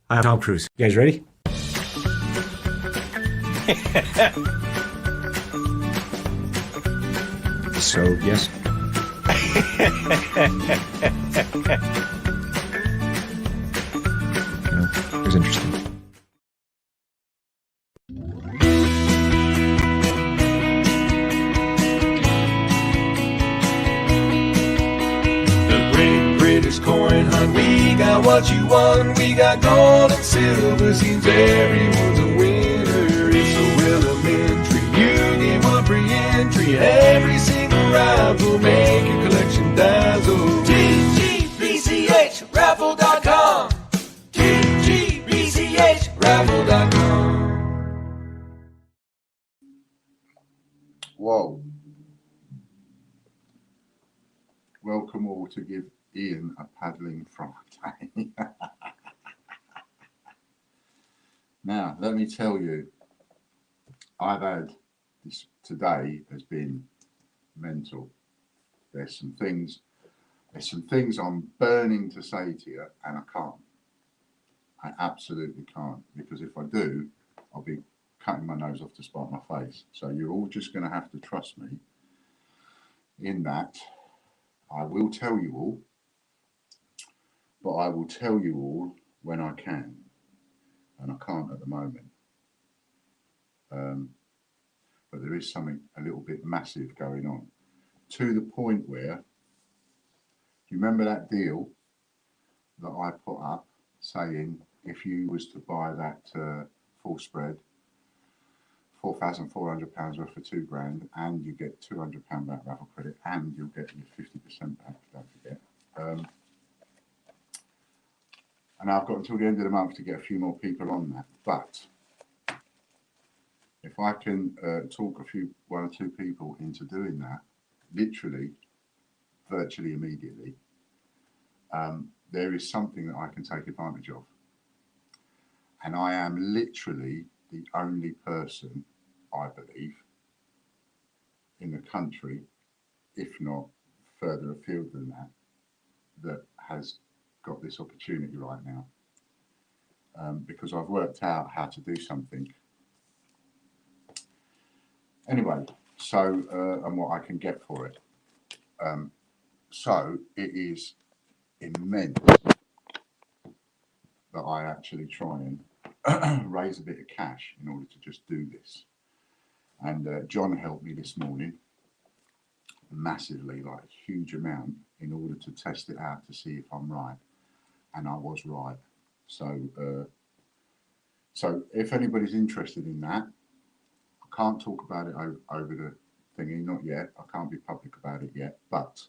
I'm Tom Cruise. You guys ready? So, yes. It was interesting. The Great British Coin Hunt. We got what you want. We got gold and silver. Seems everyone's a winner. It's so elementary. You get one free entry. Every single round will make your collection dazzle. TGBCHraffle.com. TGBCHraffle.com. Whoa. Welcome all to give Ian a paddling Friday. Now, let me tell you, I've had this today has been mental. There's some things I'm burning to say to you, and I can't. I absolutely can't, because if I do, I'll be cutting my nose off to spite my face. So you're all just going to have to trust me in that. I will tell you all, but I will tell you all when I can, and I can't at the moment. But there is something a little bit massive going on, to the point where, do you remember that deal that I put up saying if you was to buy that full spread, £4,400 worth for £2,000, and you get £200 back raffle credit, and you'll get your 50% back, don't forget. And I've got until the end of the month to get a few more people on that. But if I can talk one or two people into doing that, literally, virtually immediately, there is something that I can take advantage of. And I am literally the only person, I believe, in the country, if not further afield than that, that has got this opportunity right now. Because I've worked out how to do something. Anyway, so, and what I can get for it. So it is immense that I actually try and raise a bit of cash in order to just do this. And John helped me this morning massively, like a huge amount, in order to test it out to see if I'm right. And I was right. So, so if anybody's interested in that, I can't talk about it over the thingy, not yet. I can't be public about it yet. But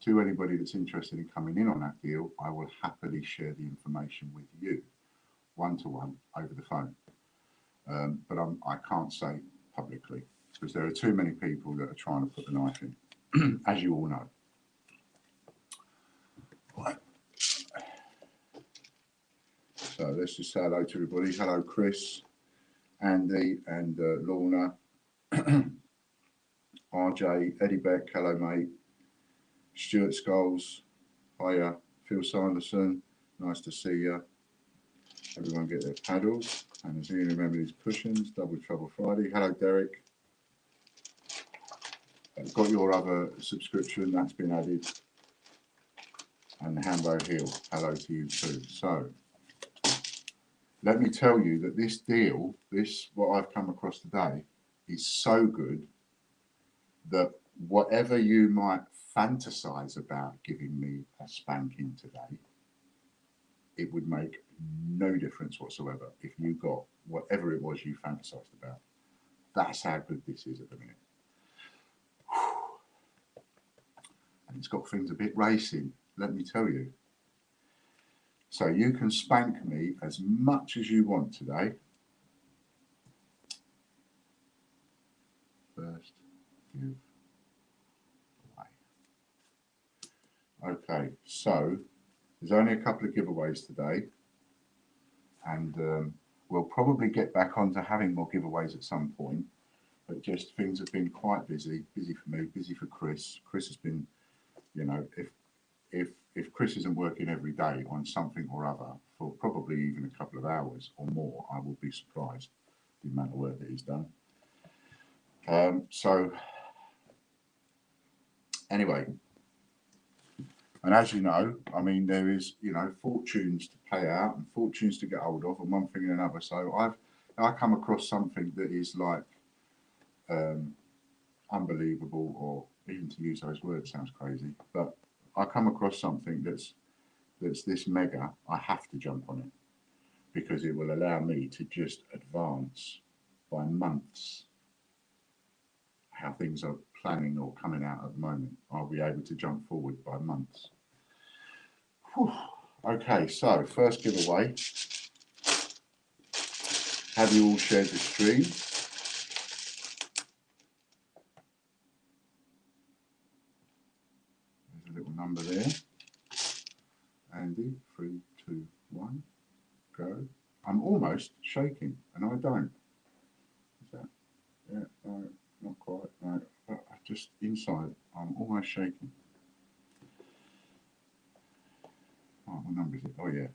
to anybody that's interested in coming in on that deal, I will happily share the information with you, one-to-one, over the phone. But I can't say publicly, because there are too many people that are trying to put the knife in, as you all know. Right. So let's just say hello to everybody. Hello, Chris, Andy, and Lorna, RJ, Eddie Beck, hello, mate. Stuart Scholes, hiya. Phil Sanderson, nice to see you. Everyone get their paddles. And as you remember, these cushions, Double Trouble Friday. Hello, Derek. I've got your other subscription, that's been added. And Hambo Hill, hello to you too. So, let me tell you that this deal, what I've come across today, is so good that whatever you might fantasize about giving me a spanking today, it would make no difference whatsoever if you got whatever it was you fantasized about. That's how good this is at the minute. And it's got things a bit racing, let me tell you. So you can spank me as much as you want today. First, give away. Okay, so there's only a couple of giveaways today, and we'll probably get back on to having more giveaways at some point, but just things have been quite busy for me, busy for Chris. Chris has been, you know, if Chris isn't working every day on something or other for probably even a couple of hours or more, I will be surprised the amount of work that he's done. So anyway, and as you know, I mean, there is, you know, fortunes to pay out and fortunes to get hold of, and one thing and another. So I come across something that is like unbelievable, or even to use those words sounds crazy, but I come across something that's this mega. I have to jump on it because it will allow me to just advance by months how things are planning or coming out at the moment. I'll be able to jump forward by months. Whew. Okay, so first giveaway. Have you all shared the stream? There's a little number there. Andy, 3, 2, 1, go. I'm almost shaking, and I don't. Is that? Yeah, no, not quite. No, but just inside, I'm almost shaking. Oh, what number is it? Oh, yeah.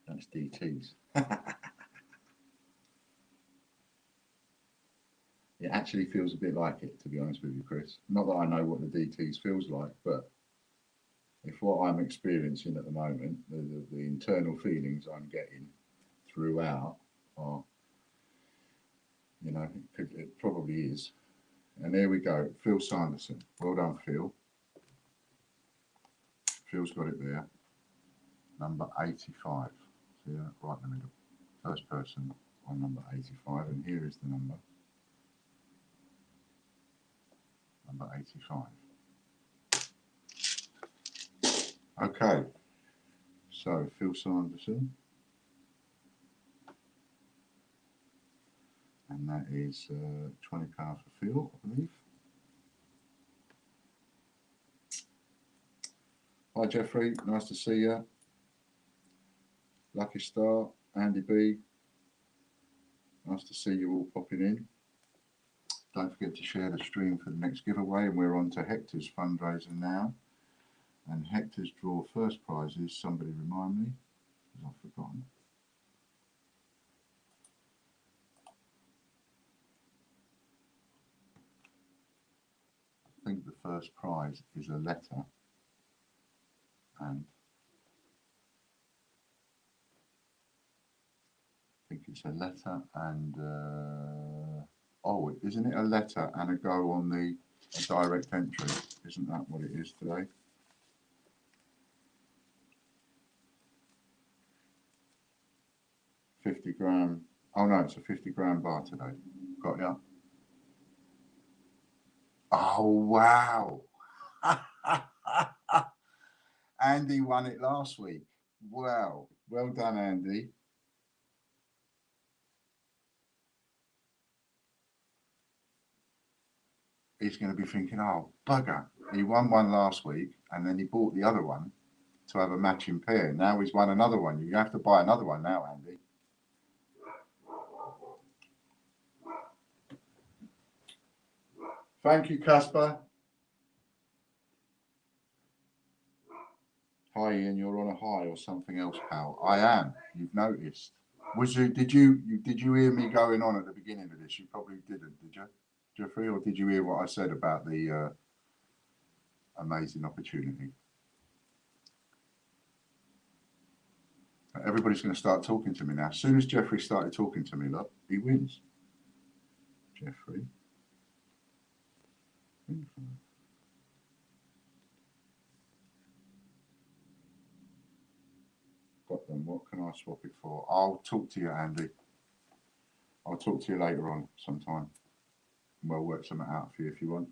That's DTs. It actually feels a bit like it, to be honest with you, Chris. Not that I know what the DTs feels like, but if what I'm experiencing at the moment, the internal feelings I'm getting throughout are, you know, it probably is. And there we go, Phil Sanderson. Well done, Phil. Phil's got it there. Number 85. See that? Right in the middle. First person on number 85. And here is the number. Number 85. Okay. So, Phil Sanderson. And that is £20 for Phil, I believe. Hi, Jeffrey. Nice to see you. Lucky Star, Andy B. Nice to see you all popping in. Don't forget to share the stream for the next giveaway. And we're on to Hector's fundraiser now. And Hector's draw first prizes. Somebody remind me, because I've forgotten. I think the first prize is a letter. And I think it's a letter and, oh, isn't it a letter and a go on the direct entry? Isn't that what it is today? £50. Oh no, it's a 50-gram bar today. Got ya. Oh wow. Andy won it last week. Wow. Well done, Andy. He's going to be thinking, oh, bugger. He won one last week and then he bought the other one to have a matching pair. Now he's won another one. You have to buy another one now, Andy. Thank you, Casper. Hi, Ian. You're on a high or something else, pal. I am. You've noticed. Was you? Did you hear me going on at the beginning of this? You probably didn't, did you, Jeffrey? Or did you hear what I said about the amazing opportunity? Everybody's going to start talking to me now. As soon as Jeffrey started talking to me, look, he wins. Jeffrey. Got them. What can I swap it for? I'll talk to you, Andy. I'll talk to you later on sometime. We'll work something out for you if you want.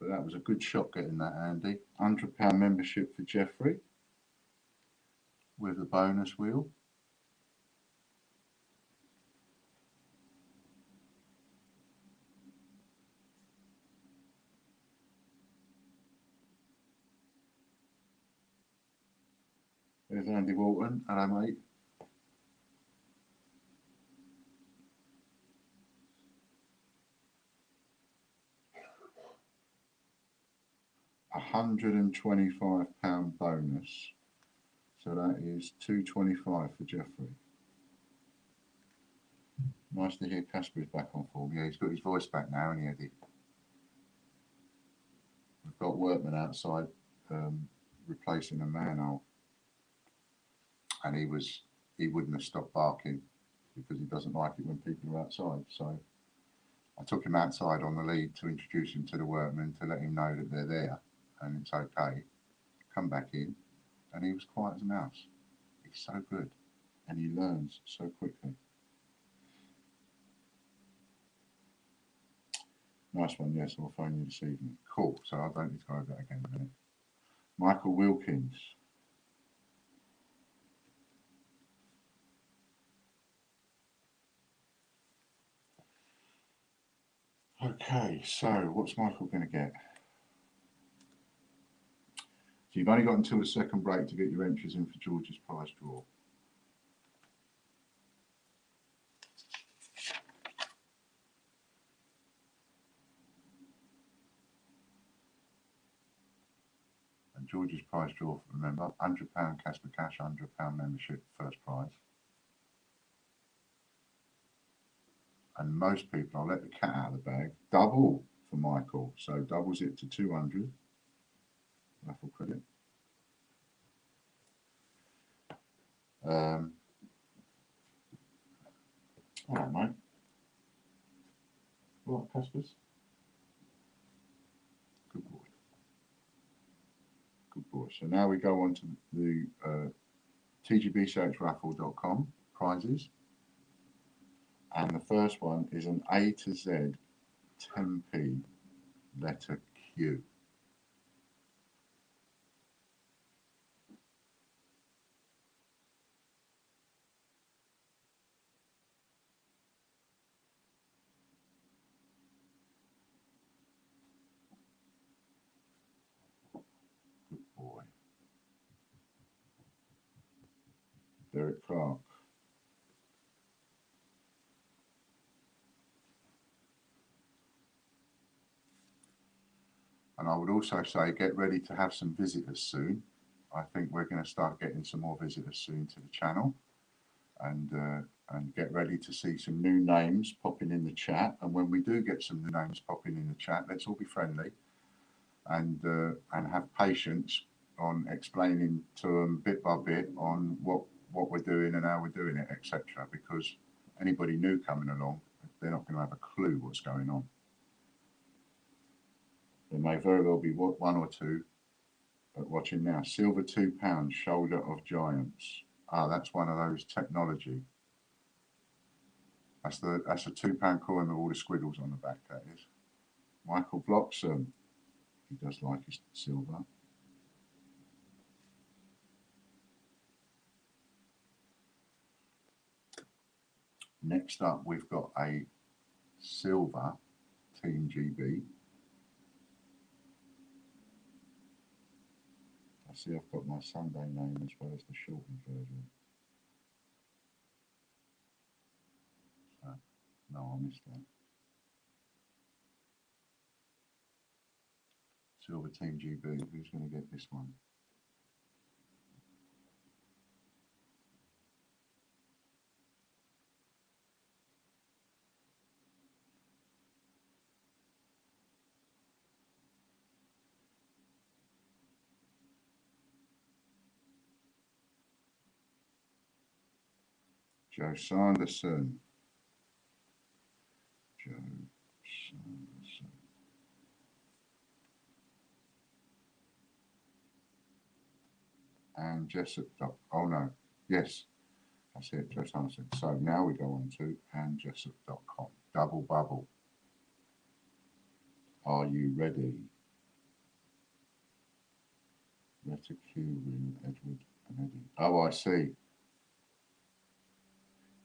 But that was a good shot getting that, Andy. £100 membership for Jeffrey with the bonus wheel. There's Andy Walton. Hello, mate. £125 bonus. So that is £225 for Jeffrey. Nice to hear Casper's back on form. Yeah, he's got his voice back now, hasn't he, Eddie? We've got workmen outside replacing a manhole. And he wouldn't have stopped barking because he doesn't like it when people are outside. So I took him outside on the lead to introduce him to the workmen to let him know that they're there and it's okay. Come back in, and he was quiet as a mouse. He's so good, and he learns so quickly. Nice one, yes, I'll phone you this evening. Cool, so I don't need to go over that again in a minute. Michael Wilkins. Okay, so what's Michael going to get? So you've only got until the second break to get your entries in for George's prize draw. And George's prize draw, remember, £100 Casper Cash, £100 membership, first prize. And most people, I'll let the cat out of the bag, double for Michael. So doubles it to 200 raffle credit. All right, mate. All right, Caspers. Good boy. Good boy. So now we go on to the tgbchraffle.com prizes. And the first one is an A to Z 10p letter Q. Good boy. Derek Clark. And I would also say get ready to have some visitors soon. I think we're going to start getting some more visitors soon to the channel. And get ready to see some new names popping in the chat. And when we do get some new names popping in the chat, let's all be friendly and have patience on explaining to them bit by bit on what we're doing and how we're doing it, etc. Because anybody new coming along, they're not going to have a clue what's going on. There may very well be one or two watching now. Silver £2, Shoulder of Giants. Ah, that's one of those technology. That's a £2 coin with all the squiggles on the back, that is. Michael Bloxham. He does like his silver. Next up, we've got a silver Team GB. I see I've got my Sunday name as well as the shortened version. So, no, I missed that. Silver Team GB, who's going to get this one? Joe Sanderson. Joe Sanderson. And Jessup. Oh no, yes, that's it, Joe Sanderson. So now we go on to andjessup.com. Double bubble. Are you ready? Letter Q, Win, Edward and Eddie. Oh, I see.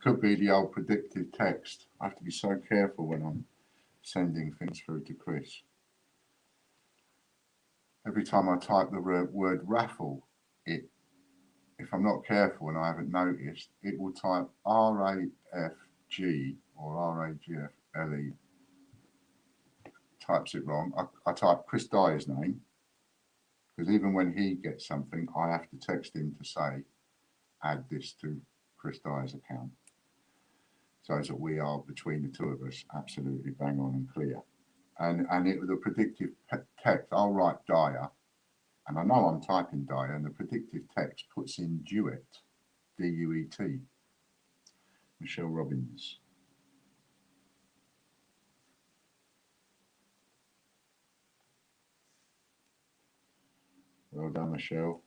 Could be the old predictive text. I have to be so careful when I'm sending things through to Chris. Every time I type the word raffle, it if I'm not careful and I haven't noticed, it will type RAFG or RAGFLE, types it wrong. I type Chris Dyer's name, because even when he gets something, I have to text him to say, add this to Chris Dyer's account. So that we are, between the two of us, absolutely bang on and clear. And the predictive text, I'll write Dyer, and I know I'm typing Dyer, and the predictive text puts in Duet, D-U-E-T, Michelle Robbins. Well done, Michelle.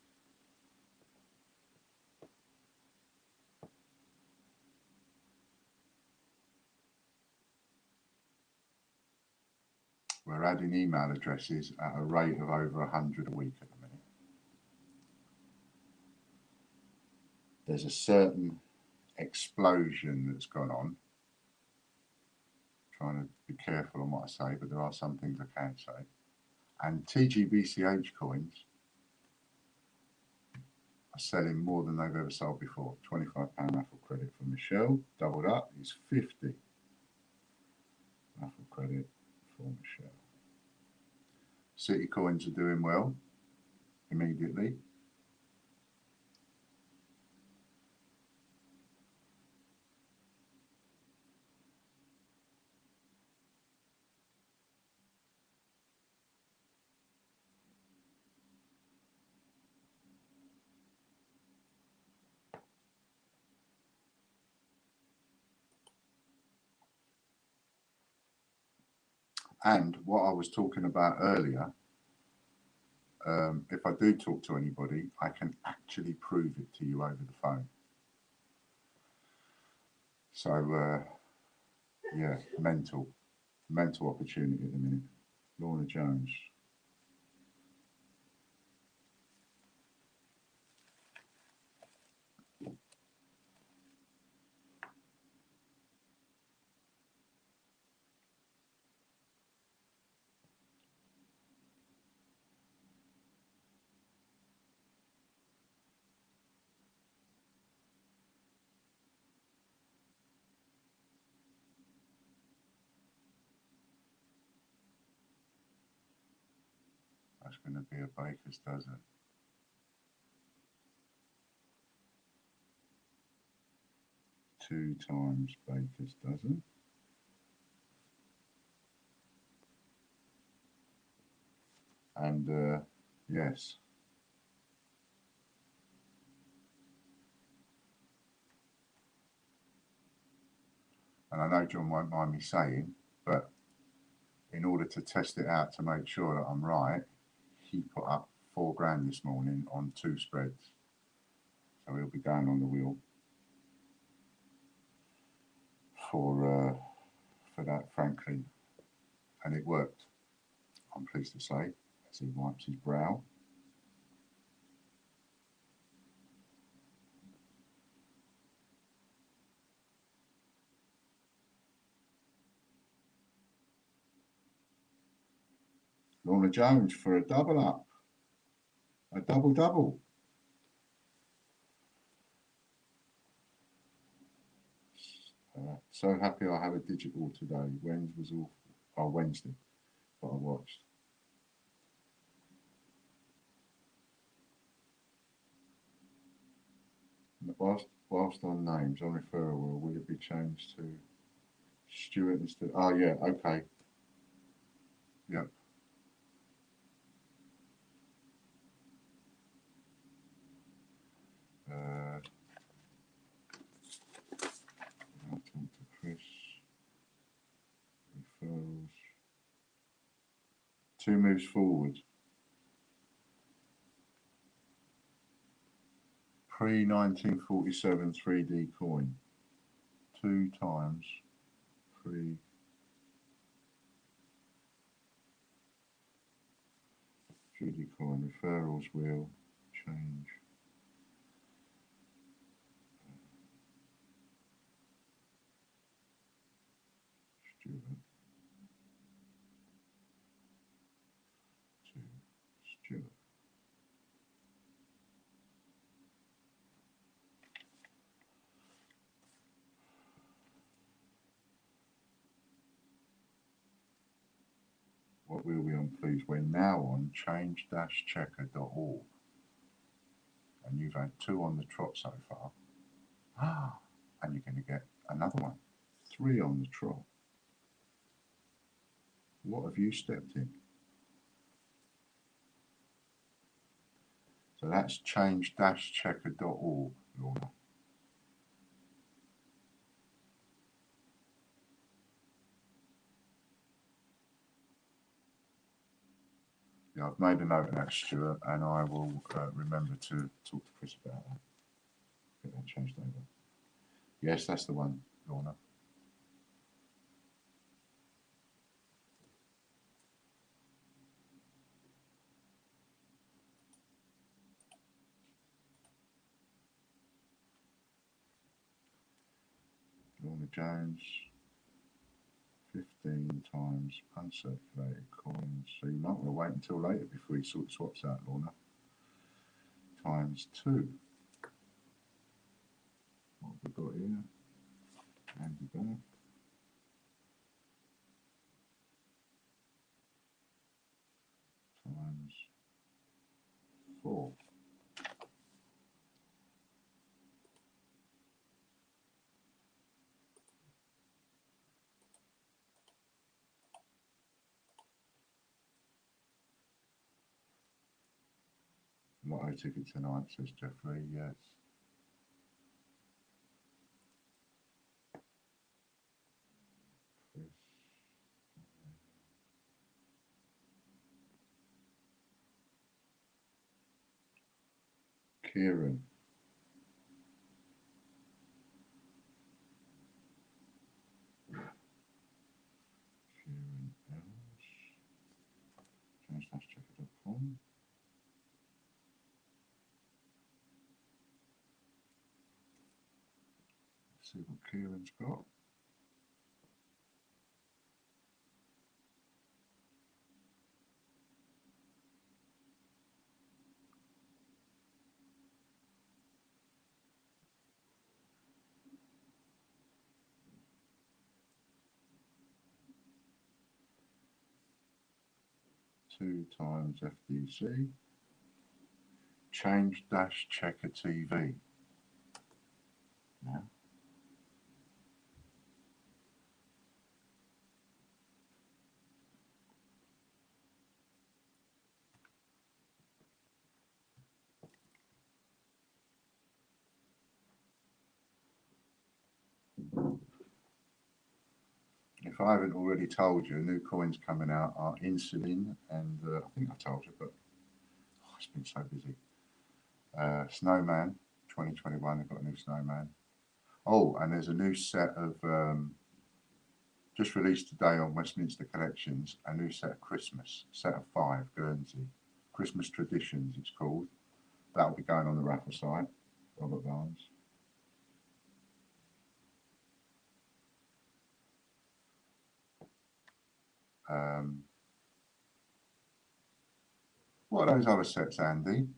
We're adding email addresses at a rate of over 100 a week at the minute. There's a certain explosion that's gone on. Trying to be careful on what I say, but there are some things I can say. And TGBCH coins are selling more than they've ever sold before. £25 raffle credit for Michelle, doubled up is 50 raffle credit for Michelle. City coins are doing well immediately. And what I was talking about earlier, if I do talk to anybody, I can actually prove it to you over the phone. So, yeah, mental opportunity at the minute. Lorna Jones. That's going to be a baker's dozen. Two times baker's dozen. And yes. And I know John won't mind me saying, but in order to test it out to make sure that I'm right, he put up £4 this morning on 2 spreads. So he'll be down on the wheel for that Franklin. And it worked, I'm pleased to say, as he wipes his brow. Lorna Jones for a double up, a double. So happy I have a digital today. Wednesday was awful. Oh, Wednesday, but I watched. Whilst on names, on referral, will it be changed to Stuart instead? Oh yeah, okay. Yep. I'll talk to Chris. Referrals. 2 moves forward. Pre-1947 3D coin. 2 times pre. 3D coin. Referrals will change. Stuart. To Stuart. What will we on, please? We're now on change-checker.org. And you've had 2 on the trot so far. And you're going to get another one. 3 on the trot. What have you stepped in? So that's change-checker.org, Lorna. Yeah, I've made a note of that, Stuart, and I will remember to talk to Chris about that. Get that changed over. Yes, that's the one, Lorna. Lorna Jones, 15 times uncirculated coins. So you might want to wait until later before you sort swaps out, Lorna. Times 2. What have we got here? Andy back. Times 4. Lotto ticket tonight, says Jeffrey. Yes. Chris. Kieran. Kieran Els. Change-checker.com. See what Kieran's got. Two times FDC. Change-checker TV. Now. If I haven't already told you, new coins coming out are Insulin and I think I told you, but it's been so busy. Snowman 2021, they've got a new Snowman. Oh, and there's a new set of, just released today on Westminster Collections, a new set of Christmas, set of 5, Guernsey. Christmas Traditions, it's called. That'll be going on the raffle site, Robert Barnes. What are those other sets, Andy?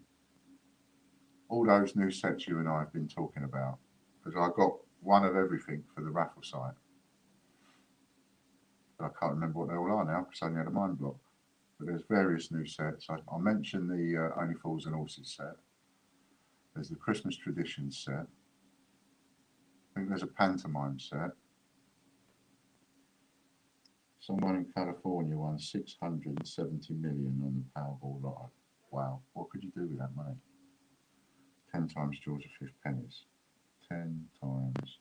All those new sets you and I have been talking about. Because I got one of everything for the raffle site. But I can't remember what they all are now because I only had a mind block. But there's various new sets. I'll mention the Only Fools and Horses set. There's the Christmas Traditions set. I think there's a pantomime set. Someone in California won 670 million on the Powerball lotto. Wow, what could you do with that money? 10 times George V pennies. 10 times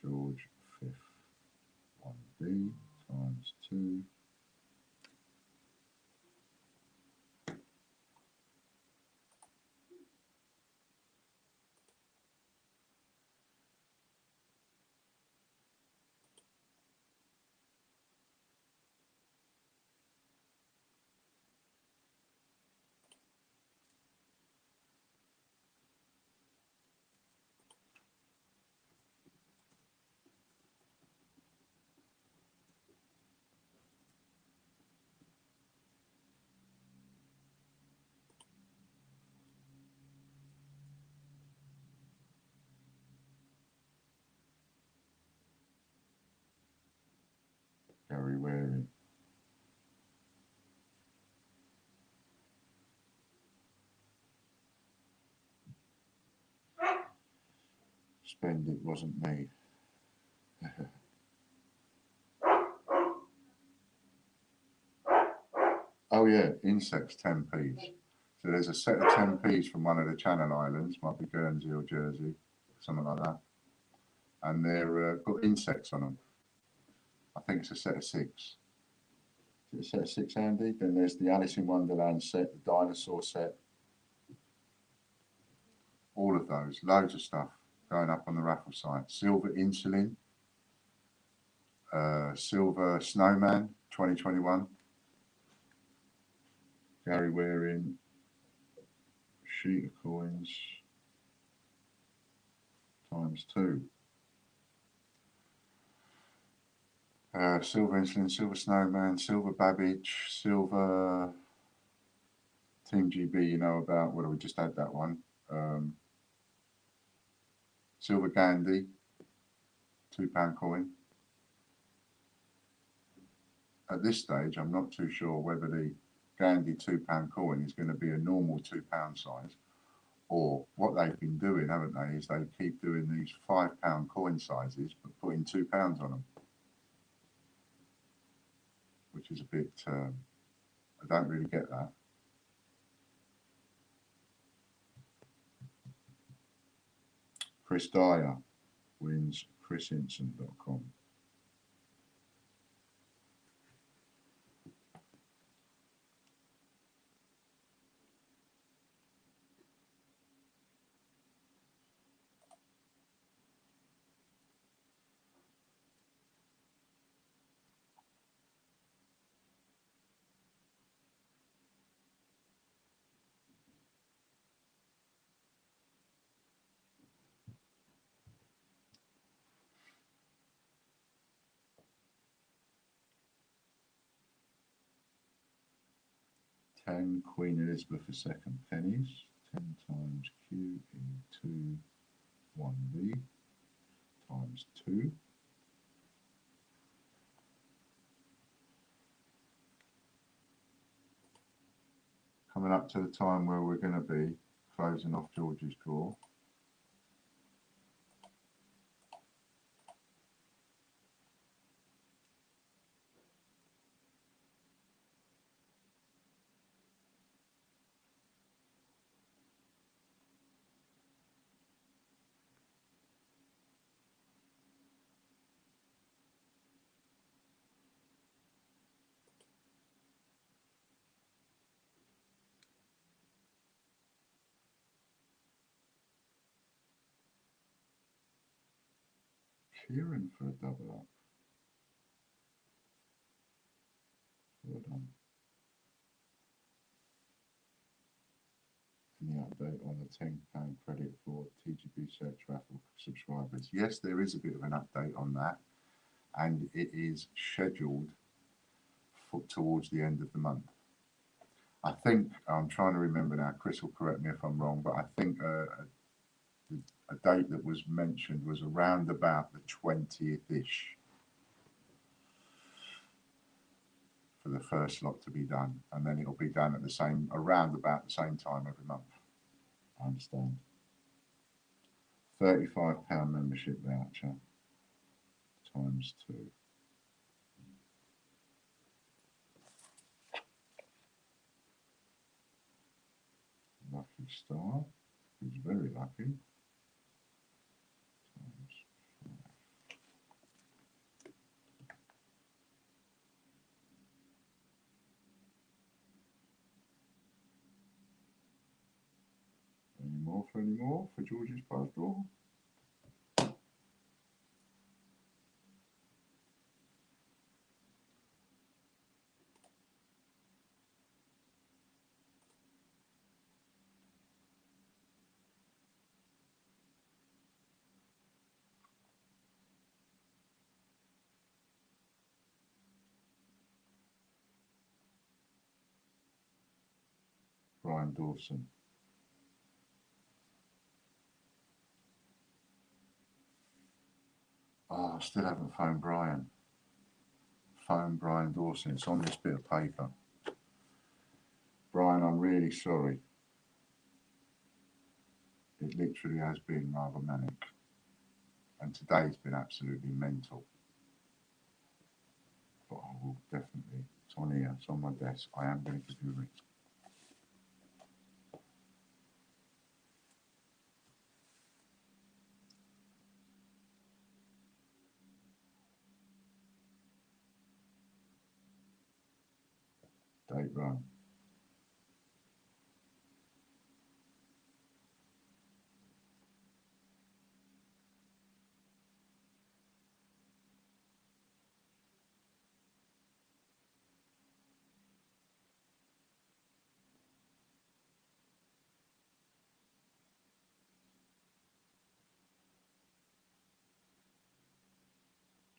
George V 1B times 2. Gary Waring. spend it wasn't me. Oh yeah, insects 10p's. So there's a set of 10p's from one of the Channel Islands, might be Guernsey or Jersey, something like that. And they're got insects on them. I think it's a set of 6. Is it a set of 6, Andy? Then there's the Alice in Wonderland set, the dinosaur set. All of those, loads of stuff going up on the raffle site. Silver insulin, silver snowman 2021. Gary Waring, sheet of coins ×2. Silver insulin, silver snowman, silver Babbage, silver Team GB. You know about. Well, we just had that one. Silver Gandhi, £2 coin. At this stage, I'm not too sure whether the Gandhi £2 coin is going to be a normal £2 size, or what they've been doing, haven't they, is they keep doing these £5 coin sizes, but putting £2 on them, which is a bit, I don't really get that. Chris Dyer wins chrisinstant.com. Ten Queen Elizabeth II pennies, 10 times QE2 1V times 2. Coming up to the time where we're going to be closing off George's drawer. Kieran for a double up. Well done. Any update on the £10 credit for TGB Search Raffle subscribers? Yes, there is a bit of an update on that, and it is scheduled for towards the end of the month. I think, I'm trying to remember now, Chris will correct me if I'm wrong, but I think a date that was mentioned was around about the 20th-ish for the first lot to be done, and then it'll be done at the same, around about the same time every month. I understand. £35 membership voucher times 2. Lucky star, who's very lucky. Times 5. Any more for George's prize draw? Brian Dawson. Oh, I still haven't phoned Brian. Phone Brian Dawson. It's on this bit of paper. Brian, I'm really sorry. It literally has been rather manic. and today's been absolutely mental. But I will definitely, it's on here, it's on my desk. I am going to give you a ring. Date run.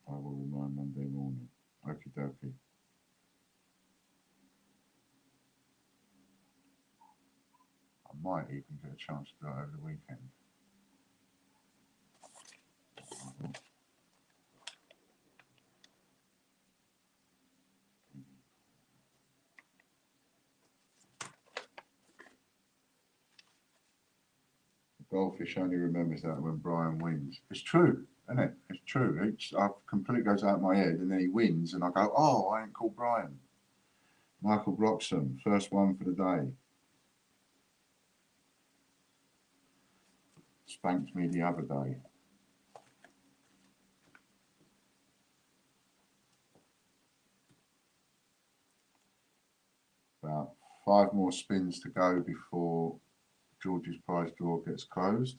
I will remind Monday morning. Okie dokie. I might even get a chance to do it over the weekend. The goldfish only remembers that when Brian wins. It's true, isn't it? It's true. I completely goes out of my head, and then he wins, and I go, "Oh, I ain't called Brian." Michael Broxham, first one for the day. Spanked me the other day. About 5 more spins to go before George's prize draw gets closed.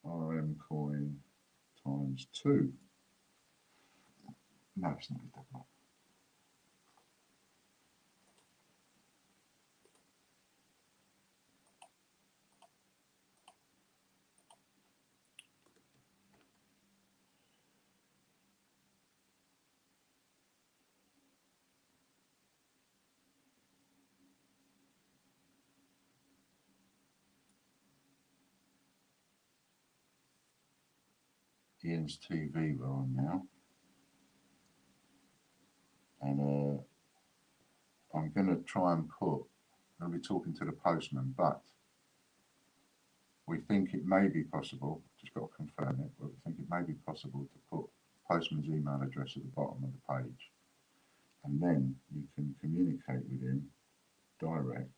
RM coin times 2. No, it's not a double. Ian's TV we're on now. And I'm going to try and I'll be talking to the postman, but we think it may be possible, just got to confirm it, but we think it may be possible to put postman's email address at the bottom of the page. And then you can communicate with him direct.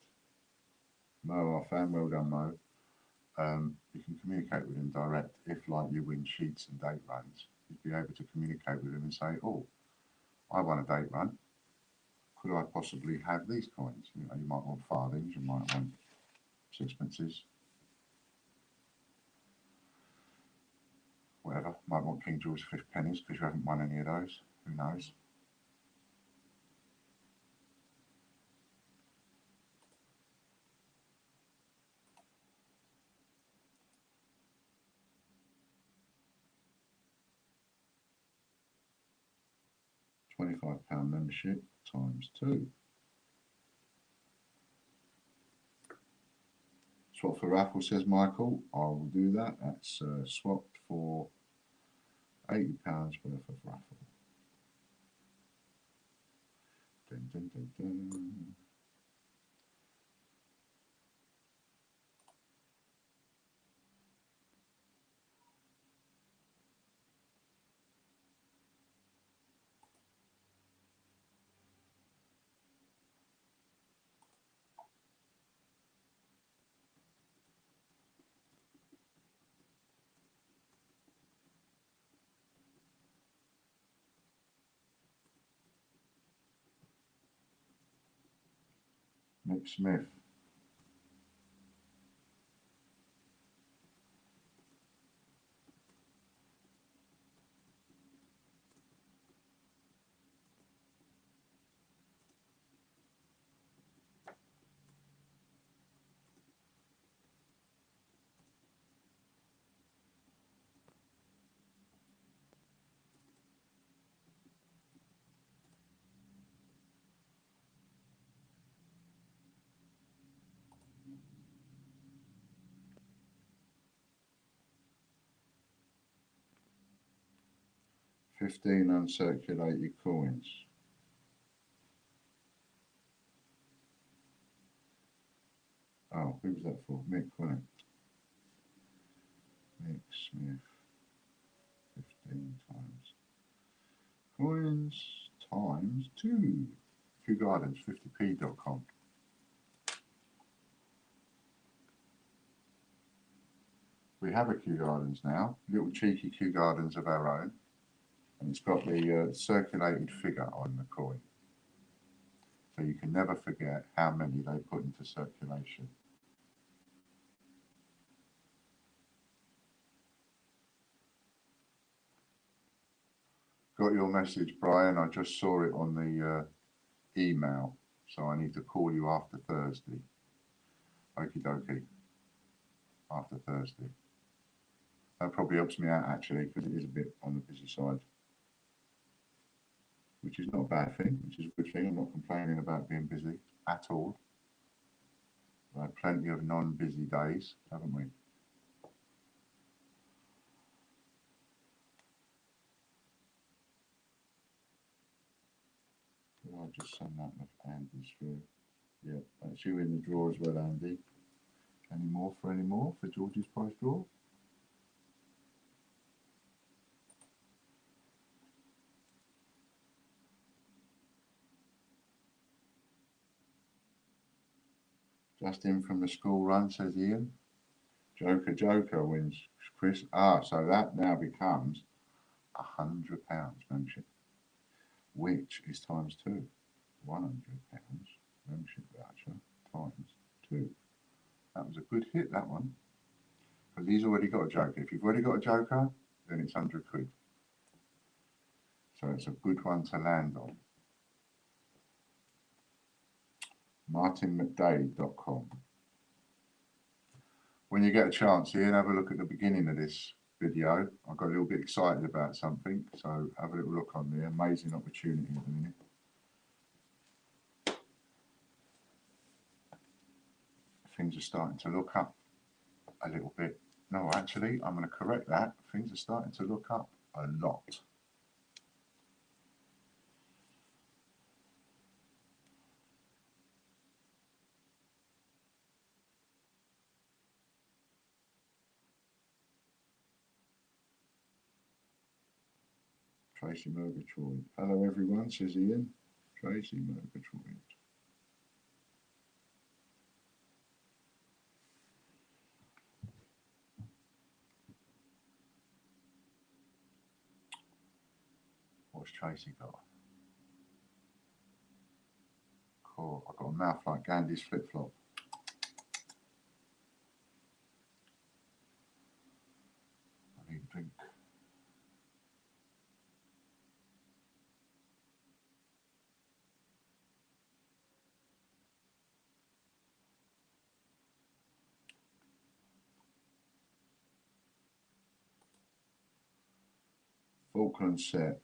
Mo, our fan, well done, Mo. You can communicate with him direct if, like, you win sheets and date runs. You'd be able to communicate with him and say, "Oh, I won a date run. Could I possibly have these coins?" You know, you might want farthings, you might want sixpences, whatever. Might want King George V pennies because you haven't won any of those. Who knows? £25 membership times 2. Swap for raffle, says Michael. I will do that. That's swapped for £80 worth of raffle. Dun, dun, dun, dun. Nick Smith. 15 uncirculated coins. Oh, who was that for? Mick, wasn't it? Mick Smith. 15 times. Coins times 2. Kew Gardens, 50p.com. We have a Kew Gardens now, little cheeky Kew Gardens of our own, and it's got the circulated figure on the coin. So you can never forget how many they put into circulation. Got your message, Brian. I just saw it on the email, so I need to call you after Thursday. Okie dokie. After Thursday. That probably helps me out actually, because it is a bit on the busy side, which is not a bad thing, which is a good thing. I'm not complaining about being busy at all. We've had plenty of non-busy days, haven't we? Did I just send that with Andy's through? Yeah, that's you in the drawer as well, Andy. Any more for George's prize draw? Just in from the school run, says Ian. Joker wins, Chris. Ah, so that now becomes £100 membership, which is times 2. £100 membership voucher times 2. That was a good hit, that one. Because he's already got a Joker. If you've already got a Joker, then it's £100. So it's a good one to land on. martinmcdade.com. When you get a chance here, have a look at the beginning of this video. I got a little bit excited about something, so have a little look on there. Amazing opportunity at the minute. Things are starting to look up a little bit. No, actually, I'm going to correct that. Things are starting to look up a lot. Tracy Murgatroyd. Hello everyone, says Ian. Tracy Murgatroyd. What's Tracy got? Cool. I've got a mouth like Gandhi's flip-flop. I need a drink. Falkland set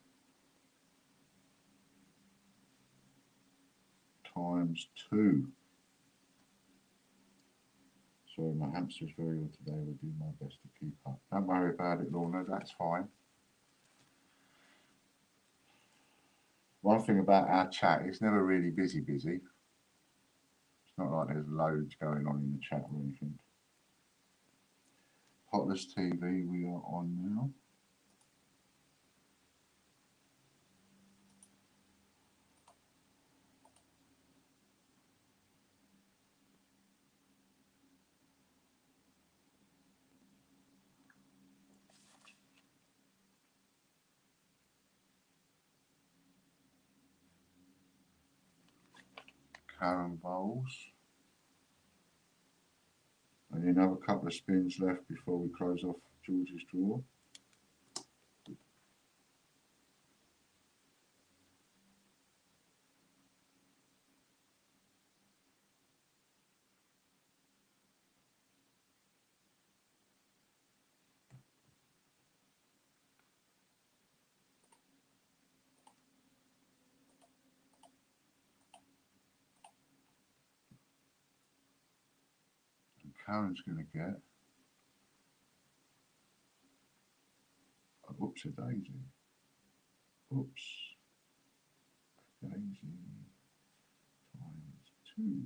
times 2. Sorry, my hamster's very ill today. We'll do my best to keep up. Don't worry about it, Lorna. That's fine. One thing about our chat, it's never really busy. It's not like there's loads going on in the chat or anything. Potless TV, we are on now. Karen Bowles. And another couple of spins left before we close off George's draw. And Karen's going to get a whoopsie daisy. Oops. Daisy times 2.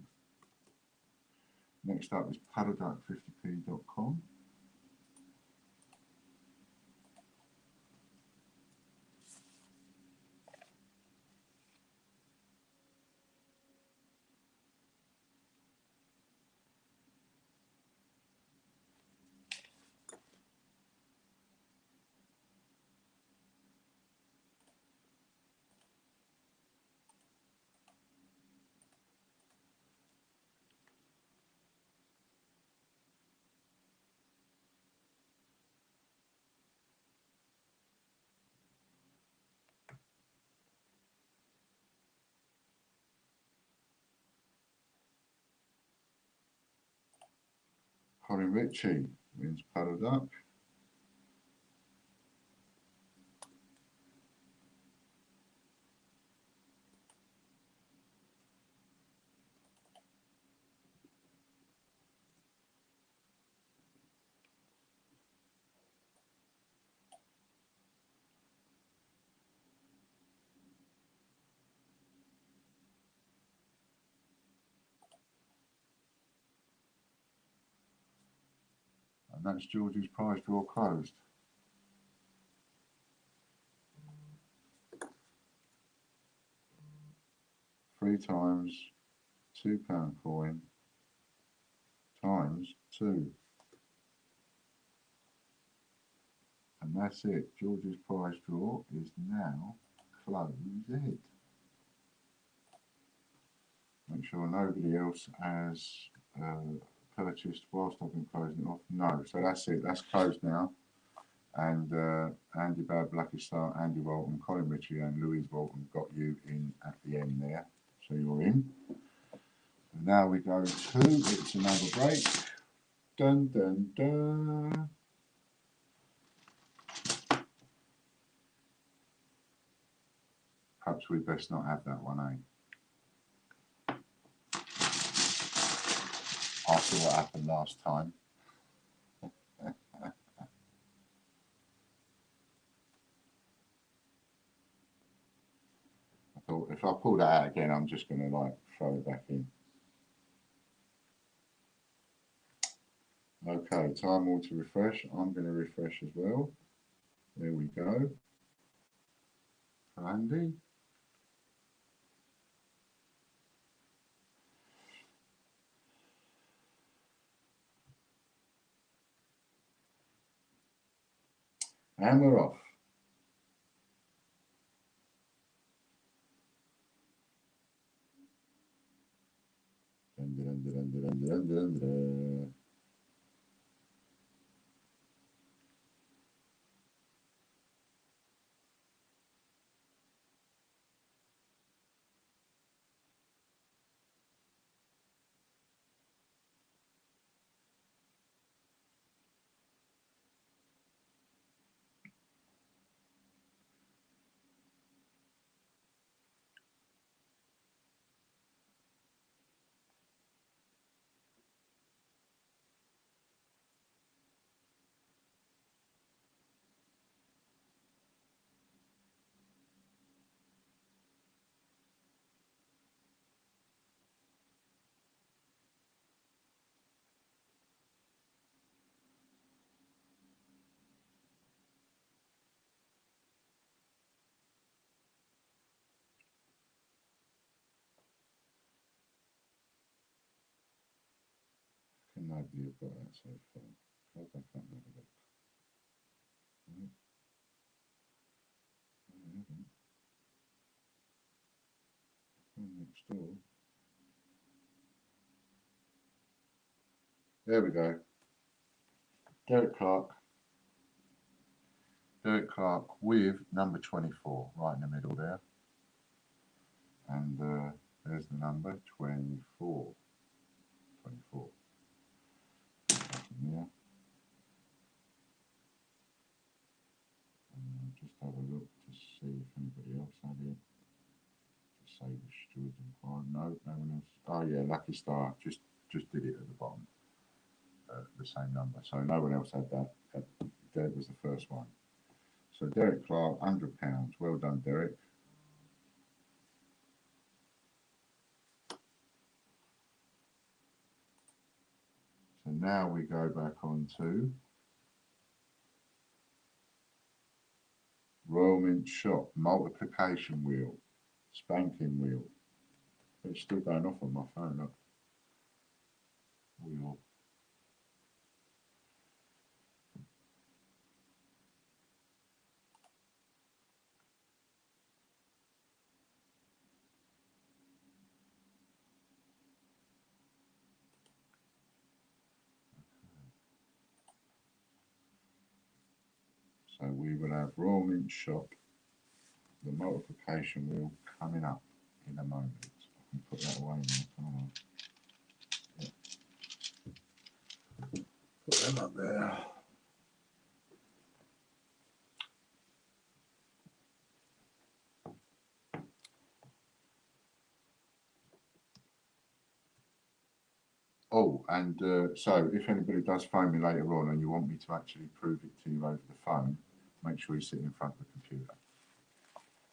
Next up is paddleduck50p.com. Colin Ritchie wins Paddle Duck. And that's George's prize draw closed. Three times £2 coin times 2. And that's it. George's prize draw is now closed. Make sure nobody else has purchased whilst I've been closing it off. No, so that's it. That's closed now. And Andy Babb, Lucky Star, Andy Walton, Colin Ritchie and Louise Walton got you in at the end there. So you're in. And now we go to, it's another break. Dun, dun, dun. Perhaps we'd best not have that one, eh? After what happened last time. I thought if I pull that out again, I'm just going to like throw it back in. Okay, time all to refresh. I'm going to refresh as well. There we go. Andy. And we're off. Dun, dun, dun, dun, dun, dun, dun, dun. Can nobody have got that so far? Go back up and have a look. No, I haven't. One next door. There we go. Derek Clark. Derek Clark with number 24 right in the middle there. And there's the number 24. 24. Yeah. Just have a look to see if anybody else had it. Just say the steward inquired. No, no one else. Oh yeah, Lucky Star just did it at the bottom. The same number. So no one else had that. Derek was the first one. So Derek Clark, £100. Well done, Derek. now we go back on to Royal Mint Shop, multiplication wheel, spanking wheel. It's still going off on my phone, look. Wheel. So we will have Royal Mint Shop, the multiplication wheel coming up in a moment. I can put that away now, can't I? Yeah. Put them up there. Oh, and so if anybody does phone me later on and you want me to actually prove it to you over the phone, make sure you sit in front of the computer.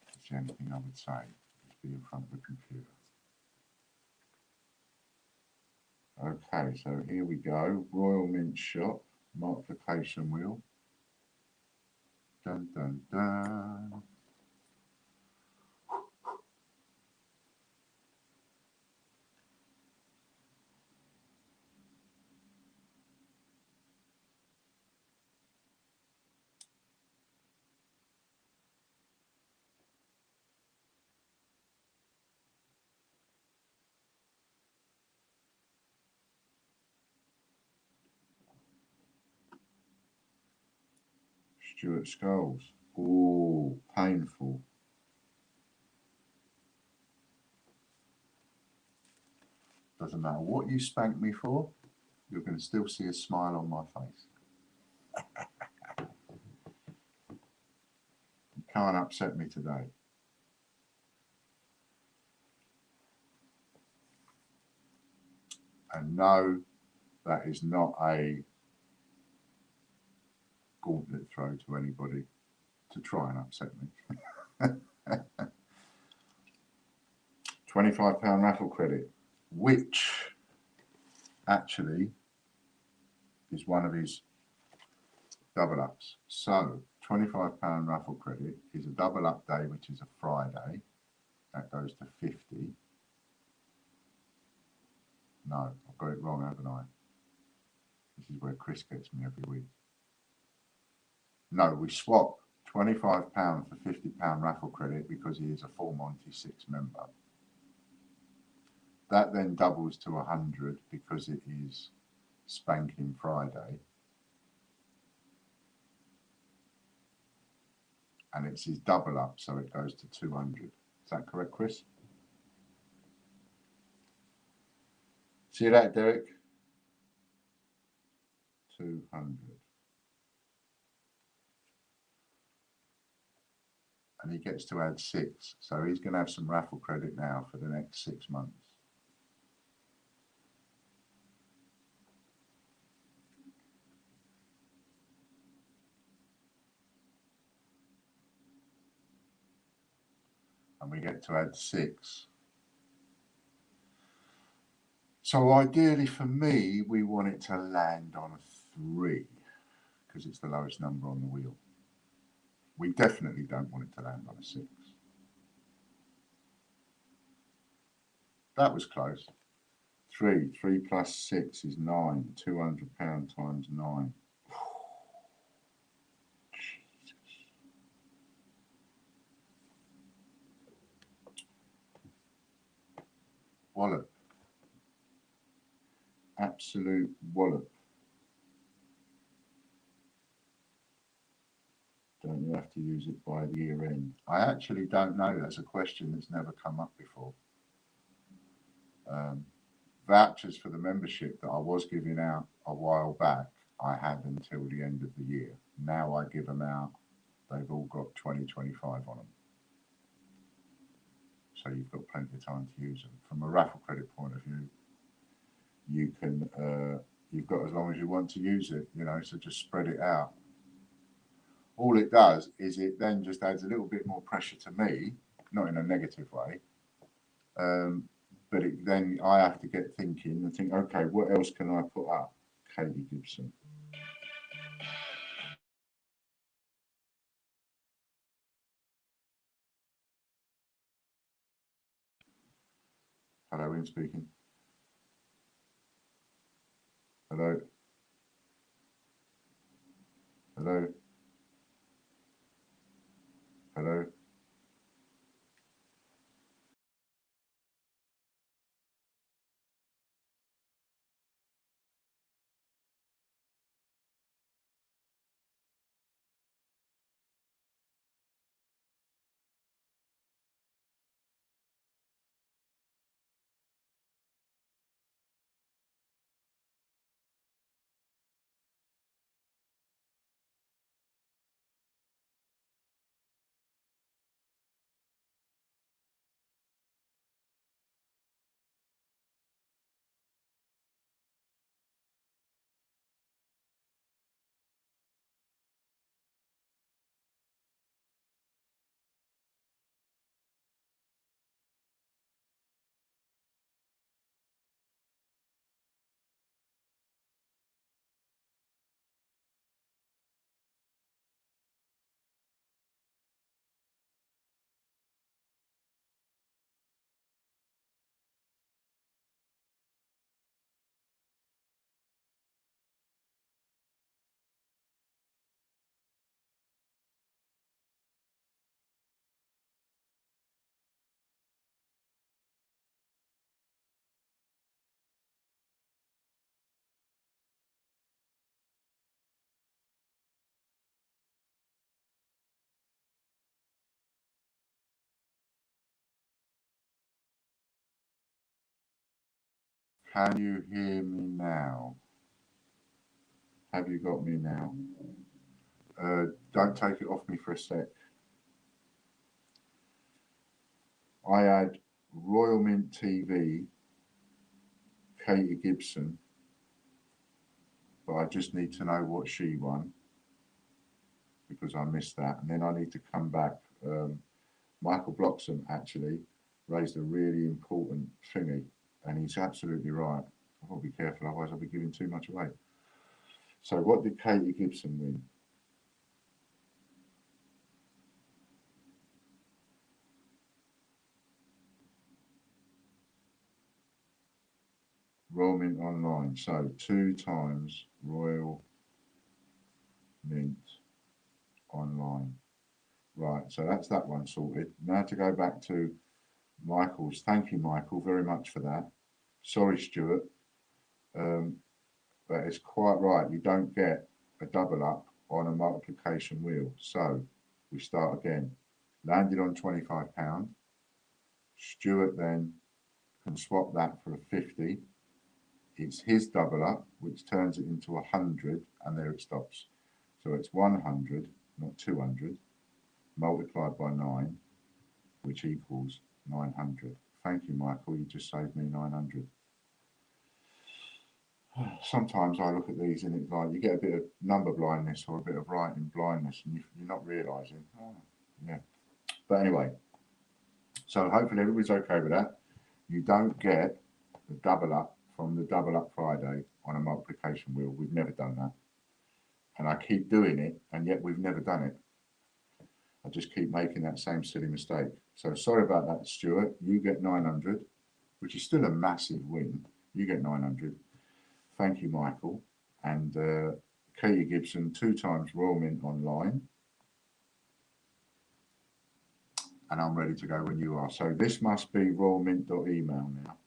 That's the only thing I would say, is be in front of the computer. Okay, so here we go. Royal Mint Shop, multiplication wheel. Dun, dun, dun. Stuart Skulls. Oh, painful. Doesn't matter what you spank me for, you're going to still see a smile on my face. You can't upset me today. And no, that is not a gauntlet throw to anybody to try and upset me. £25 raffle credit, which actually is one of his double ups. So £25 raffle credit is a double up day, which is a Friday. That goes to 50. No, I've got it wrong, haven't I? This is where Chris gets me every week. No, we swap £25 for £50 raffle credit because he is a full Monty 6 member. That then doubles to 100 because it is Spanking Friday. And it's his double up, so it goes to 200. Is that correct, Chris? See that, Derek? 200. And he gets to add 6. So he's going to have some raffle credit now for the next 6 months. And we get to add 6. So ideally for me, we want it to land on a 3 because it's the lowest number on the wheel. We definitely don't want it to land on a 6. That was close. 3 plus 6 is 9. £200 times 9. Jesus. Wallop. Absolute wallop. Don't you have to use it by the year end? I actually don't know. That's a question that's never come up before. Vouchers for the membership that I was giving out a while back, I had until the end of the year. Now I give them out. They've all got 2025 on them. So you've got plenty of time to use them. From a raffle credit point of view, you can, you've got as long as you want to use it, you know, so just spread it out. All it does is it then just adds a little bit more pressure to me, not in a negative way, but then I have to get thinking and think, okay, what else can I put up? Katie Gibson. Hello, Ian speaking. Hello. Hello. Hello. Can you hear me now? Have you got me now? Don't take it off me for a sec. I had Royal Mint TV, Katie Gibson, but I just need to know what she won because I missed that. And then I need to come back. Michael Bloxham actually raised a really important thingy, and he's absolutely right. I've got to be careful, otherwise I'll be giving too much away. So what did Katie Gibson win? Royal Mint Online. So 2 times Royal Mint Online. Right, so that's that one sorted. Now to go back to Michael's. Thank you, Michael, very much for that. Sorry, Stuart. But it's quite right. You don't get a double up on a multiplication wheel. So we start again. Landed on £25. Stuart then can swap that for a 50. It's his double up, which turns it into 100, and there it stops. So it's 100, not 200, multiplied by 9, which equals 900. Thank you, Michael. You just saved me 900. Sometimes I look at these and it's like you get a bit of number blindness or a bit of writing blindness, and you're not realising. Oh, yeah. But anyway, so hopefully everybody's okay with that. You don't get the double up from the double up Friday on a multiplication wheel. We've never done that. And I keep doing it, and yet we've never done it. I just keep making that same silly mistake. So sorry about that, Stuart. You get 900, which is still a massive win. You get 900. Thank you, Michael. And Katie Gibson, 2 times Royal Mint Online. And I'm ready to go when you are. So this must be royalmint.email now.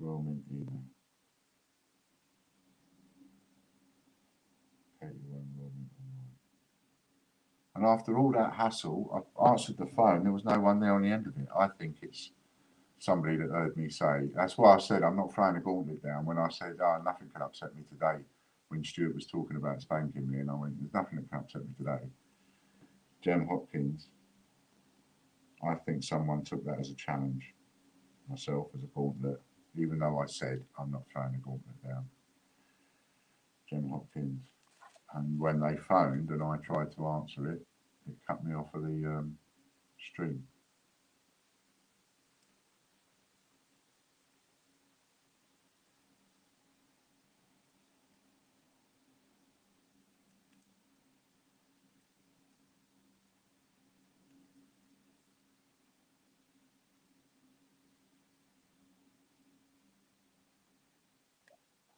Royal Mint email. Katie won Royal Mint Online. And after all that hassle, I answered the phone. There was no one there on the end of it. I think it's somebody that heard me say. That's why I said I'm not throwing a gauntlet down. When I said, oh, nothing can upset me today, when Stuart was talking about spanking me, and I went, there's nothing that can upset me today. Jem Hopkins. I think someone took that as a challenge, myself as a gauntlet, even though I said I'm not throwing the gauntlet down. Jem Hopkins. And when they phoned and I tried to answer it, it cut me off of the stream.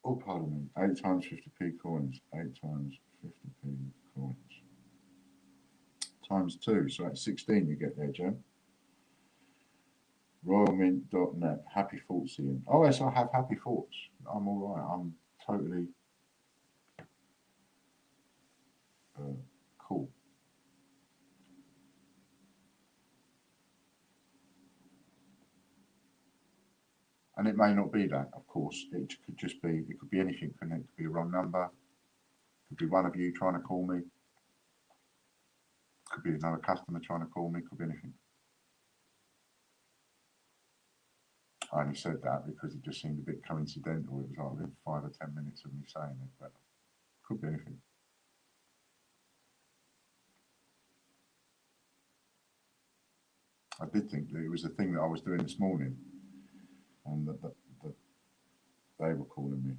Oh, pardon me. 8 times 50p coins. 8 times 50p coins. Times 2. So that's 16 you get there, Jem. Royalmint.net. Happy thoughts, Ian. Oh, yes, I have happy thoughts. I'm all right. I'm totally cool. And it may not be that, of course. It could just be, it could be anything. Couldn't it? It could be a wrong number. It could be one of you trying to call me. It could be another customer trying to call me. It could be anything. I only said that because it just seemed a bit coincidental. It was like within 5 or 10 minutes of me saying it, but it could be anything. I did think that it was the thing that I was doing this morning, and that they were calling me.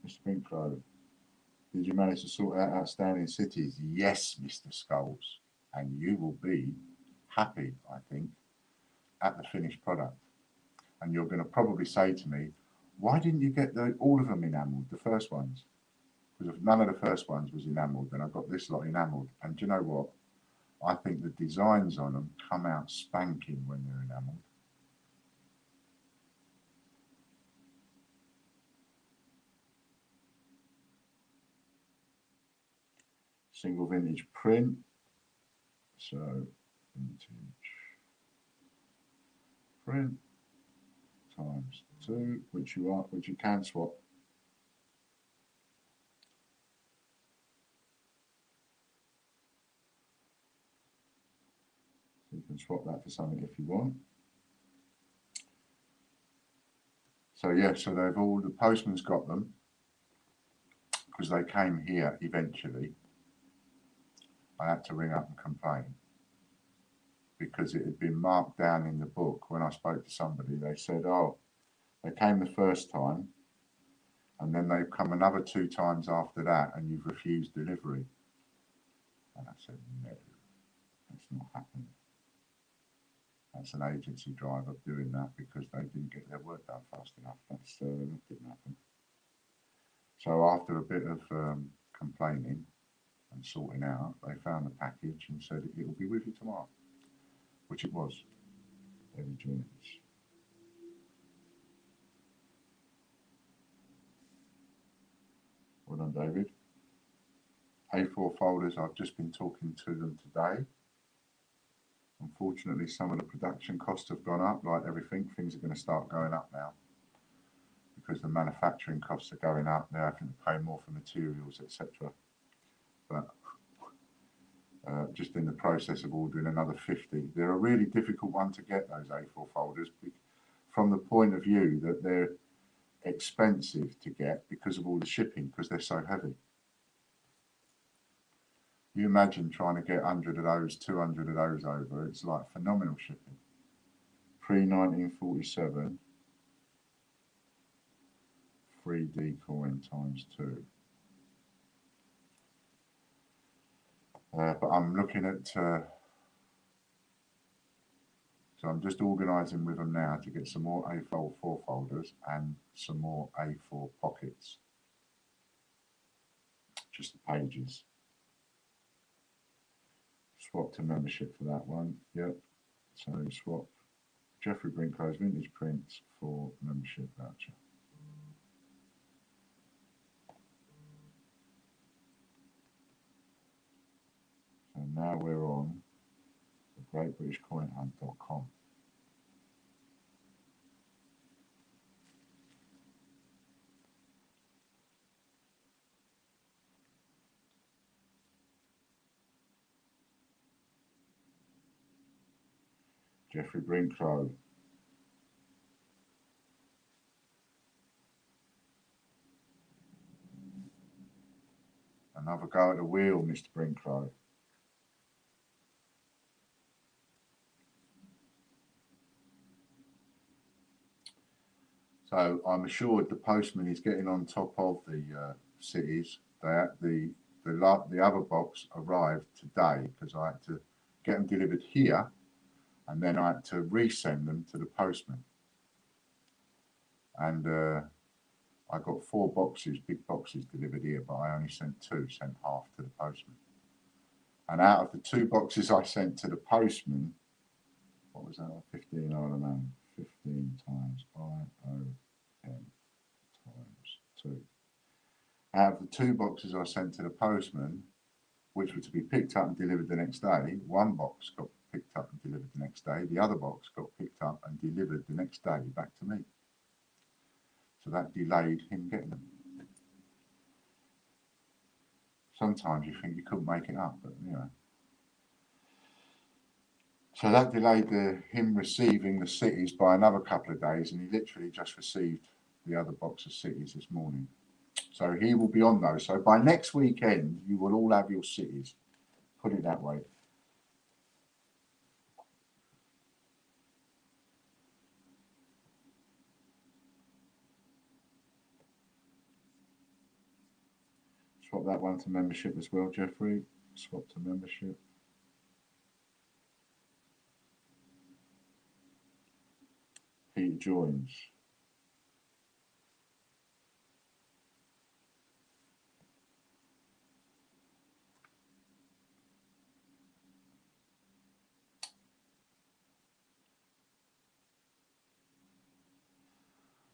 Mr. Brinklow, did you manage to sort out outstanding cities? Yes, Mr. Skulls, and you will be happy, I think, at the finished product. And you're going to probably say to me, why didn't you get all of them enamelled, the first ones? Because if none of the first ones was enamelled, then I got this lot enamelled. And do you know what? I think the designs on them come out spanking when they're enamelled. Single vintage print. So vintage print times 2, which you can swap. So you can swap that for something if you want. So yeah, so they've all, the postman's got them because they came here eventually. I had to ring up and complain because it had been marked down in the book. When I spoke to somebody, they said, oh, they came the first time and then they've come another 2 times after that and you've refused delivery. And I said, no, that's not happening. That's an agency driver doing that because they didn't get their work done fast enough. That didn't happen. So after a bit of complaining and sorting out, they found the package and said it will be with you tomorrow, which it was. Heavy joints. Well done, David. A4 folders, I've just been talking to them today. Unfortunately, some of the production costs have gone up, like everything. Things are going to start going up now because the manufacturing costs are going up. They're having to pay more for materials, etc. But just in the process of ordering another 50. They're a really difficult one to get, those A4 folders, from the point of view that they're expensive to get because of all the shipping, because they're so heavy. You imagine trying to get 100 of those, 200 of those over, it's like phenomenal shipping. Pre-1947, 3D coin times 2. But I'm looking at, so I'm just organising with them now to get some more A4 folders and some more A4 pockets. Just the pages. Swap to membership for that one. Yep. So swap Jeffrey Brinklow's vintage prints for membership voucher. So now we're on thegreatbritishcoinhunt.com. Jeffrey Brinklow. Another go at the wheel, Mr. Brinklow. So I'm assured the postman is getting on top of the cities. The other box arrived today because I had to get them delivered here, and then I had to resend them to the postman. And I got 4 boxes, big boxes delivered here, but I only sent 2, sent half to the postman. And out of the 2 boxes I sent to the postman, what was that? 15, I don't know, 15 times 5, 10 times 2. Out of the 2 boxes I sent to the postman, which were to be picked up and delivered the next day, 1 box got picked up and delivered the next day. The other box got picked up and delivered the next day back to me. So that delayed him getting them. Sometimes you think you couldn't make it up, but you know. So that delayed him receiving the cities by another couple of days, and he literally just received the other box of cities this morning. So he will be on those. So by next weekend, you will all have your cities. Put it that way. Swap that one to membership as well, Jeffrey. Swap to membership. Peter joins.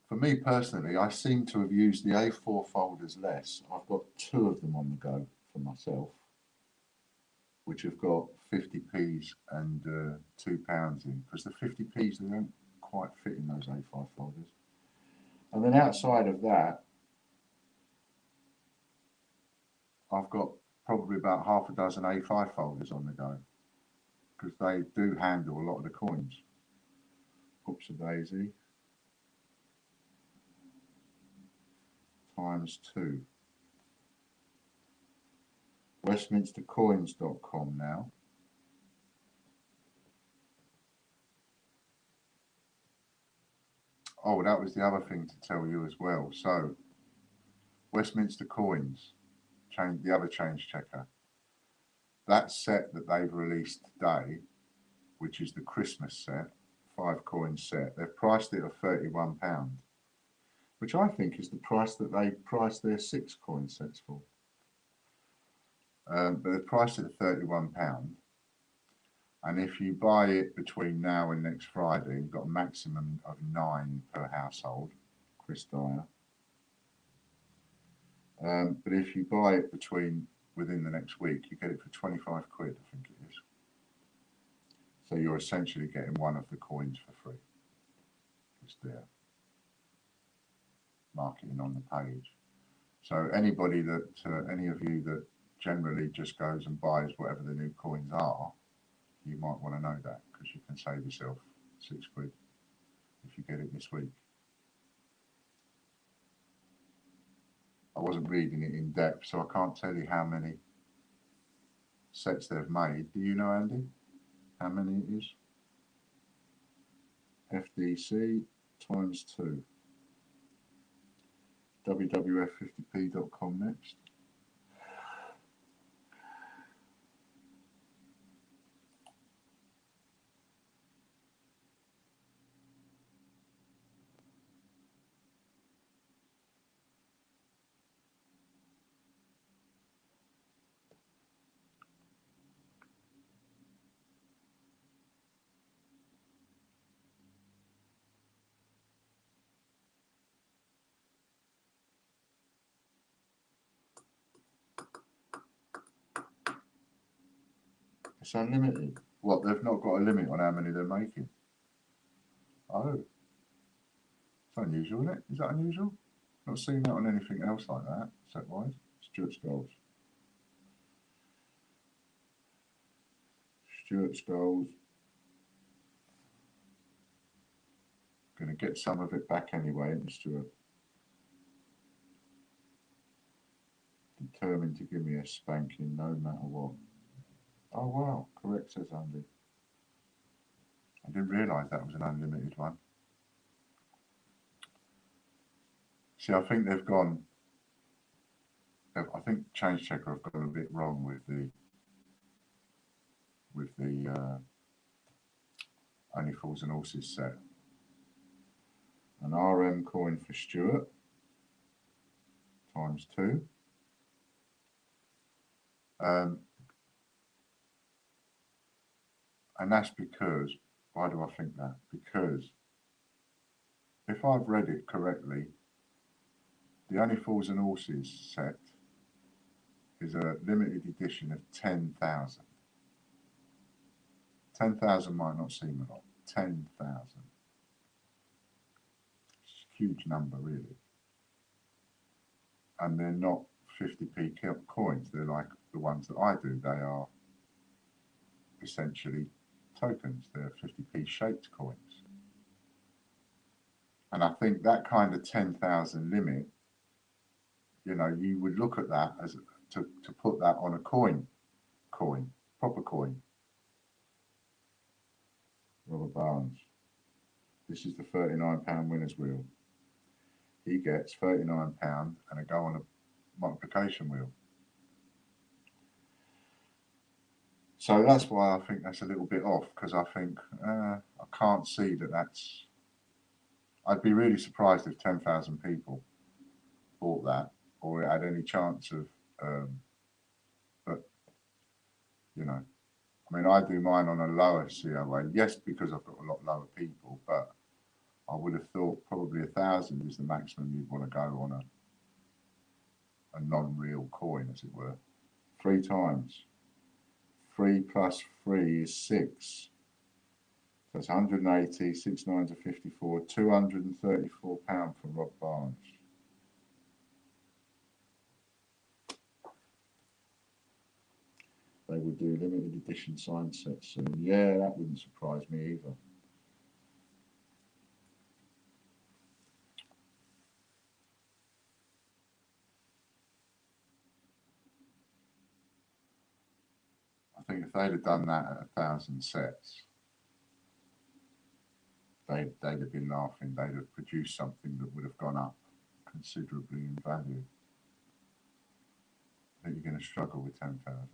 For me personally, I seem to have used the A4 folders less. I've got 2 of them on the go for myself, which have got 50p's and £2 in, because the 50p's, they don't quite fit in those A5 folders. And then outside of that, I've got probably about half a dozen A5 folders on the go, because they do handle a lot of the coins. Oops a daisy. Times 2. Westminstercoins.com now. Oh, that was the other thing to tell you as well. So, Westminster Coins, the other change checker. That set that they've released today, which is the Christmas set, 5 coin set, they've priced it at £31, which I think is the price that they priced their 6 coin sets for. But they've priced it at £31. And if you buy it between now and next Friday, you've got a maximum of 9 per household, Chris Dyer. But if you buy it within the next week, you get it for 25 quid, I think it is. So you're essentially getting one of the coins for free. It's there. Marketing on the page. So anybody that, any of you that generally just goes and buys whatever the new coins are, you might want to know that, because you can save yourself 6 quid if you get it this week. I wasn't reading it in depth, so I can't tell you how many sets they've made. Do you know, Andy, how many it is? FDC times 2. WWF50p.com next. It's unlimited. What, they've not got a limit on how many they're making? Oh. It's unusual, isn't it? Is that unusual? Not seen that on anything else like that, set-wise. Stuart Skulls. Stuart Skulls. going to get some of it back anyway, isn't it, Stuart? Determined to give me a spanking no matter what. Oh wow, correct, says Andy. I didn't realise that was an unlimited one. See, I think they've gone. I think Change Checker have gone a bit wrong with the Only Fools and Horses set. An RM coin for Stuart times 2. And that's because, why do I think that? Because if I've read it correctly, the Only Fools and Horses set is a limited edition of 10,000. 10,000 might not seem a lot. 10,000. It's a huge number, really. And they're not 50p coins. They're like the ones that I do. They are essentially tokens. They're 50p shaped coins. And I think that kind of 10,000 limit, you know, you would look at that as to put that on a coin, proper coin. Robert Barnes. This is the £39 winner's wheel. He gets £39 and a go on a multiplication wheel. So that's why I think that's a little bit off, because I think I can't see that that's. I'd be really surprised if 10,000 people bought that or it had any chance of. But you know, I mean, I do mine on a lower COA. Yes, because I've got a lot lower people, but I would have thought probably 1,000 is the maximum you'd want to go on a non-real coin, as it were. 3 times. 3 plus 3 is 6. So it's 180, 6 9s are 54, £234 from Rob Barnes. They will do limited edition signed sets soon. Yeah, that wouldn't surprise me either. I think if they'd have done that at 1,000 sets, they'd have been laughing. They'd have produced something that would have gone up considerably in value. I think you're going to struggle with 10,000.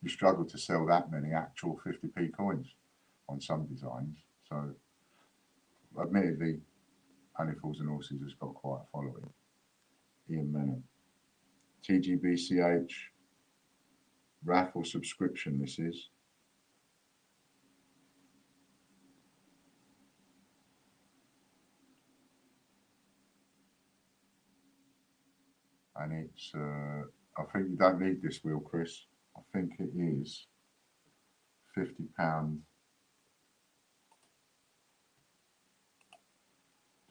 You struggle to sell that many actual 50p coins on some designs. So, admittedly, Only Fools and Horses has got quite a following. Ian Menon. TGBCH raffle subscription, this is. And it's, I think you don't need this wheel, Chris. I think it is £50.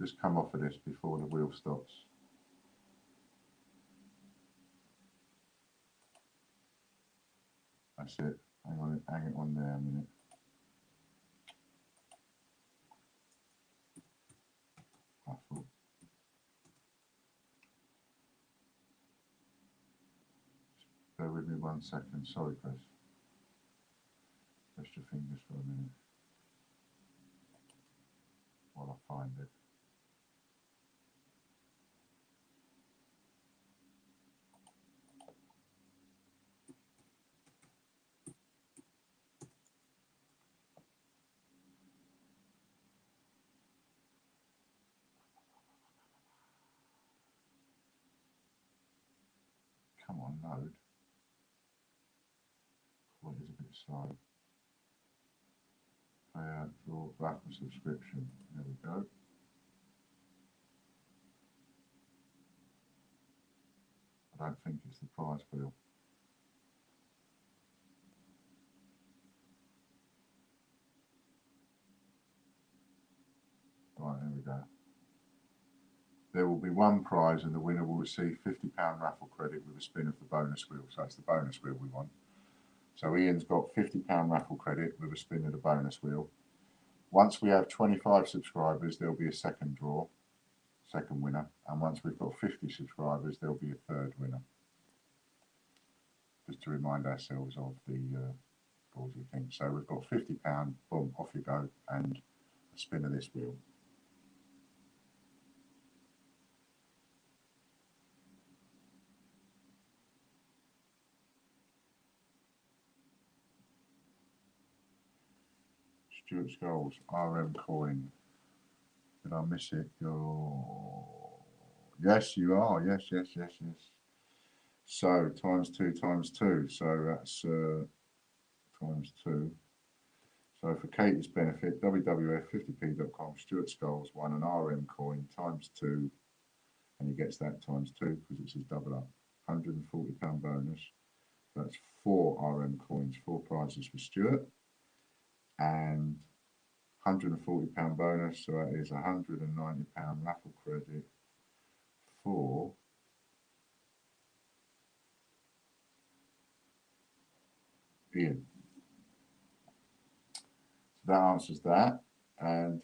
Just come off of this before the wheel stops. That's it. Hang it on there a minute. Raffle. Bear with me 1 second. Sorry, Chris. Rest your fingers for a minute while I find it. Come on, load. What is a bit slow. Payout for raffle subscription. There we go. I don't think it's the prize wheel. Right, there we go. There will be one prize and the winner will receive £50 raffle credit with a spin of the bonus wheel. So it's the bonus wheel we want. So Ian's got £50 raffle credit with a spin of the bonus wheel. Once we have 25 subscribers, there'll be a second draw, second winner. And once we've got 50 subscribers, there'll be a third winner. Just to remind ourselves of the ballsy thing. So we've got £50, boom, off you go, and a spin of this wheel. Stuart Scholes, RM coin. Did I miss it? Yes, you are. Yes. So times 2 times 2. So that's times 2. So for Katie's benefit, WWF50p.com, Stuart Scholes won an RM coin times 2, and he gets that times 2 because it's his double up. £140 bonus. So that's 4 RM coins, 4 prizes for Stuart, and £140 bonus. So that is £190 raffle credit for Ian. So that answers that, and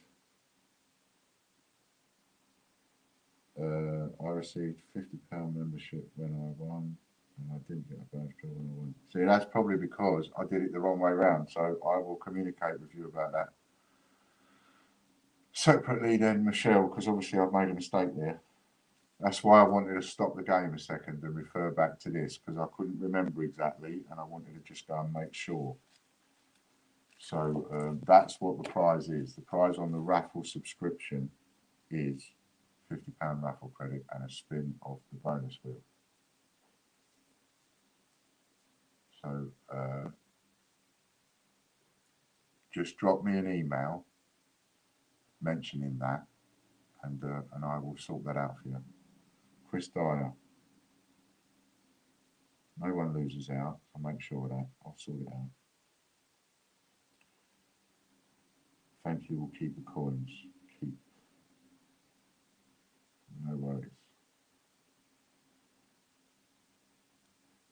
I received £50 membership when I won, and I didn't get a badge when I won. See, that's probably because I did it the wrong way round. So I will communicate with you about that separately then, Michelle, because obviously I've made a mistake there. That's why I wanted to stop the game a second and refer back to this, because I couldn't remember exactly, and I wanted to just go and make sure. So that's what the prize is. The prize on the raffle subscription is £50 raffle credit and a spin of the bonus wheel. So just drop me an email mentioning that, and I will sort that out for you. Chris Dyer. No one loses out. I'll make sure of that. I'll sort it out. Thank you. We'll keep the coins. Keep. No worries.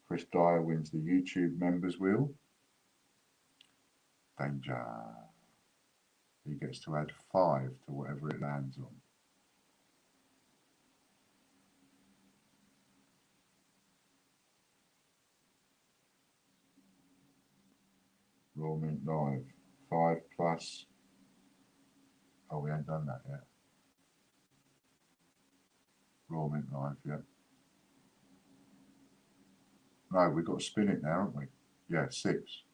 Chris Dyer wins the YouTube members wheel. Danger. He gets to add 5 to whatever it lands on. Raw Mint Live. 5 plus. Oh, we ain't done that yet. Raw Mint Live, yeah. No, we've got to spin it now, haven't we? Yeah, 6.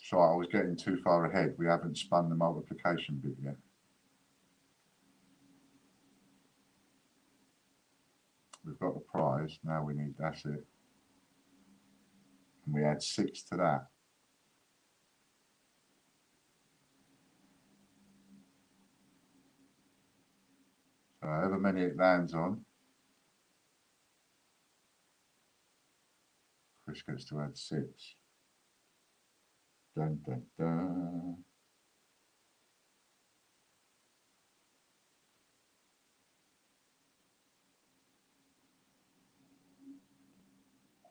So I was getting too far ahead. We haven't spun the multiplication bit yet. We've got the prize. Now we need, that's it. And we add 6 to that. So however many it lands on, Chris gets to add 6. Dun, dun, dun.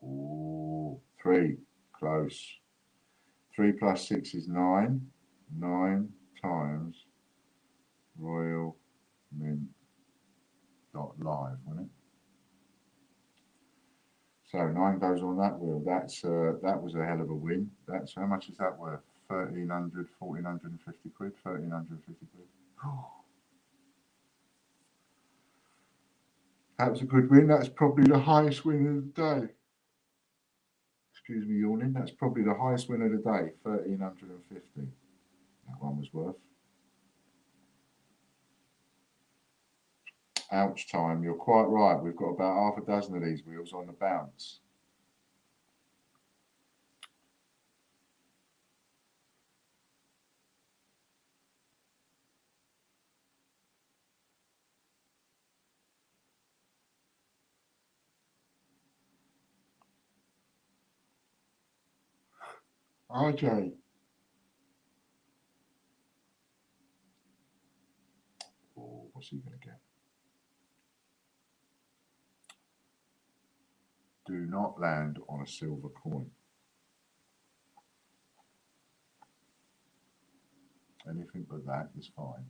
Ooh, 3, close. 3 plus 6 is 9. 9 times Royal Mint .live, wouldn't it? So 9 goes on that wheel. That's that was a hell of a win. That's how much is that worth? 1,300, 1,450 quid, 1,350 quid. That was a good win. That's probably the highest win of the day. Excuse me yawning. That's probably the highest win of the day. 1,350. That one was worth. Ouch time. You're quite right. We've got about half a dozen of these wheels on the bounce. RJ. Oh, what's he going to get? Do not land on a silver coin. Anything but that is fine.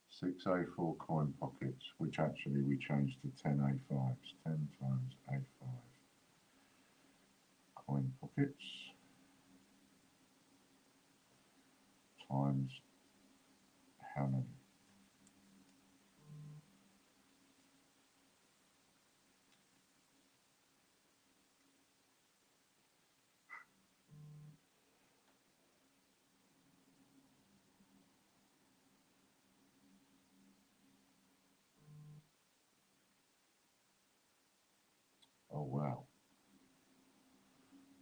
Six A4 coin pockets, which actually we changed to 10 A5s. 10 times A5 coin pockets times how many? Oh wow.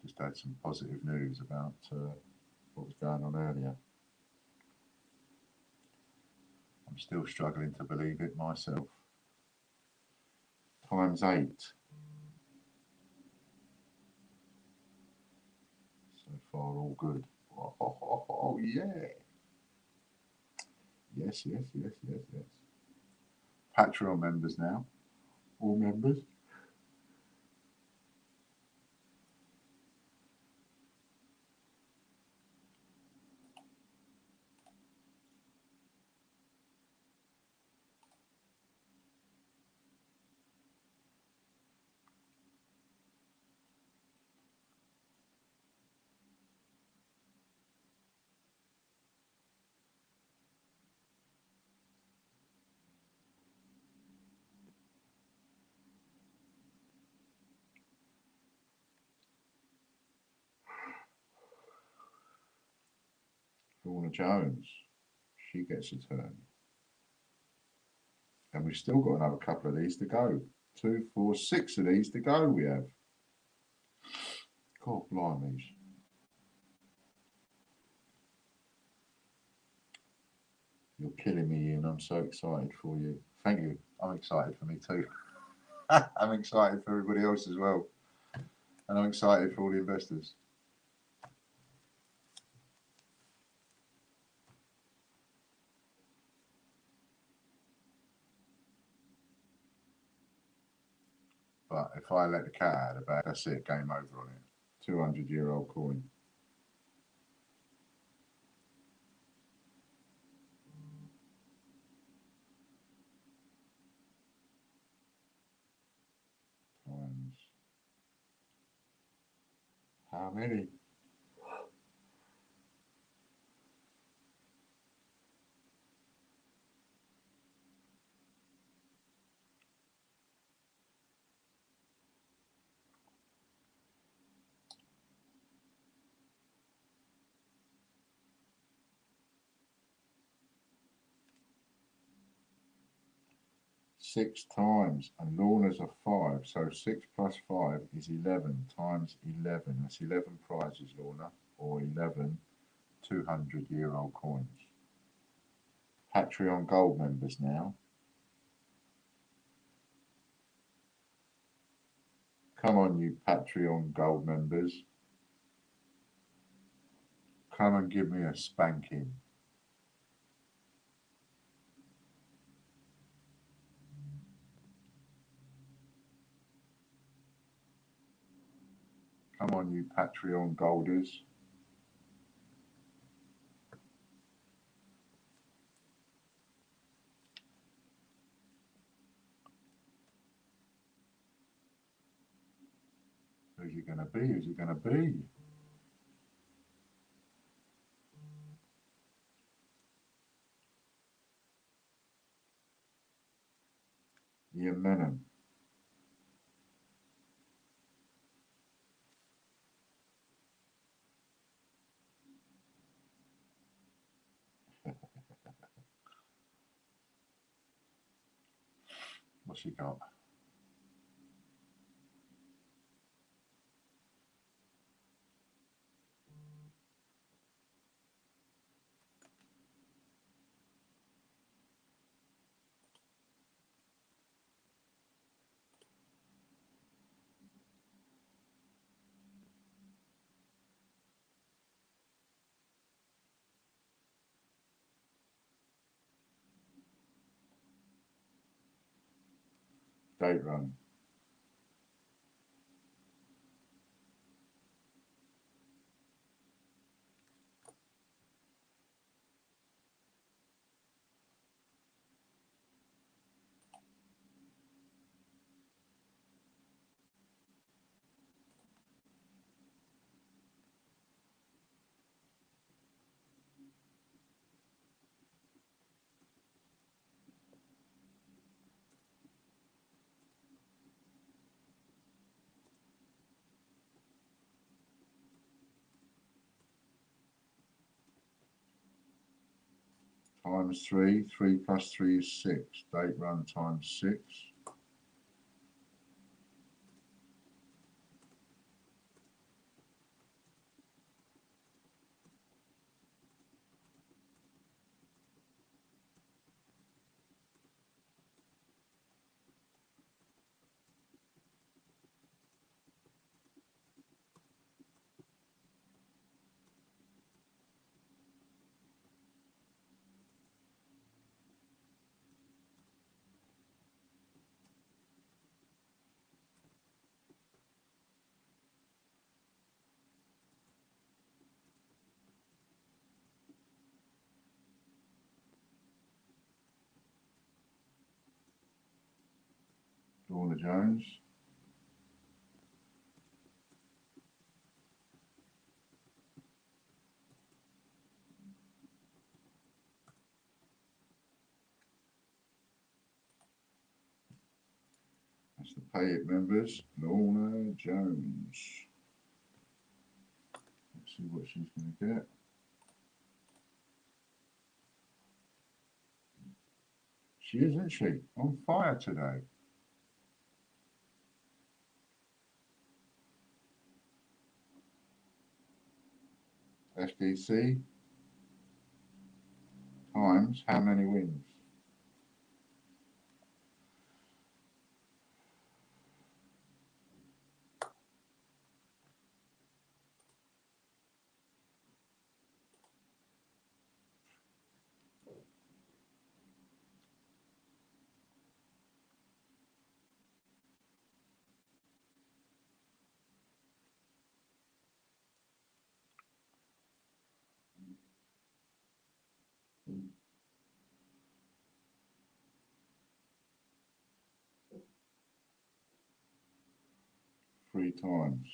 Just had some positive news about what was going on earlier. I'm still struggling to believe it myself. Times 8. So far, all good. Oh yeah. Yes. Patreon members now. All members. Lorna Jones, she gets a turn. And we've still got another couple of these to go. 2, 4, 6 of these to go we have. God blimey. You're killing me, Ian. I'm so excited for you. Thank you. I'm excited for me too. I'm excited for everybody else as well. And I'm excited for all the investors. But if I let the cat out of the bag, that's it. Game over on it. 200-year-old coin. Times how many? Six times, and Lorna's a 5, so 6 plus 5 is 11 times 11. That's 11 prizes, Lorna, or 11 200-year-old coins. Patreon Gold members now. Come on, you Patreon Gold members. Come and give me a spanking. Come on, you Patreon Golders. Who's it going to be? Who's it going to be? Ian Menon. What's he got? date run. Times 3, 3 plus 3 is 6. Date run times 6. Lorna Jones. That's the Pay It members. Lorna Jones. Let's see what she's going to get. She is, isn't she? On fire today. FDC times how many wins? Three times.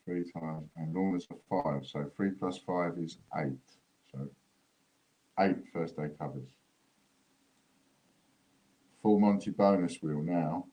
Three times. And Lorna's a 5. So 3 plus 5 is 8. So 8 first day covers. Full Monty bonus wheel now.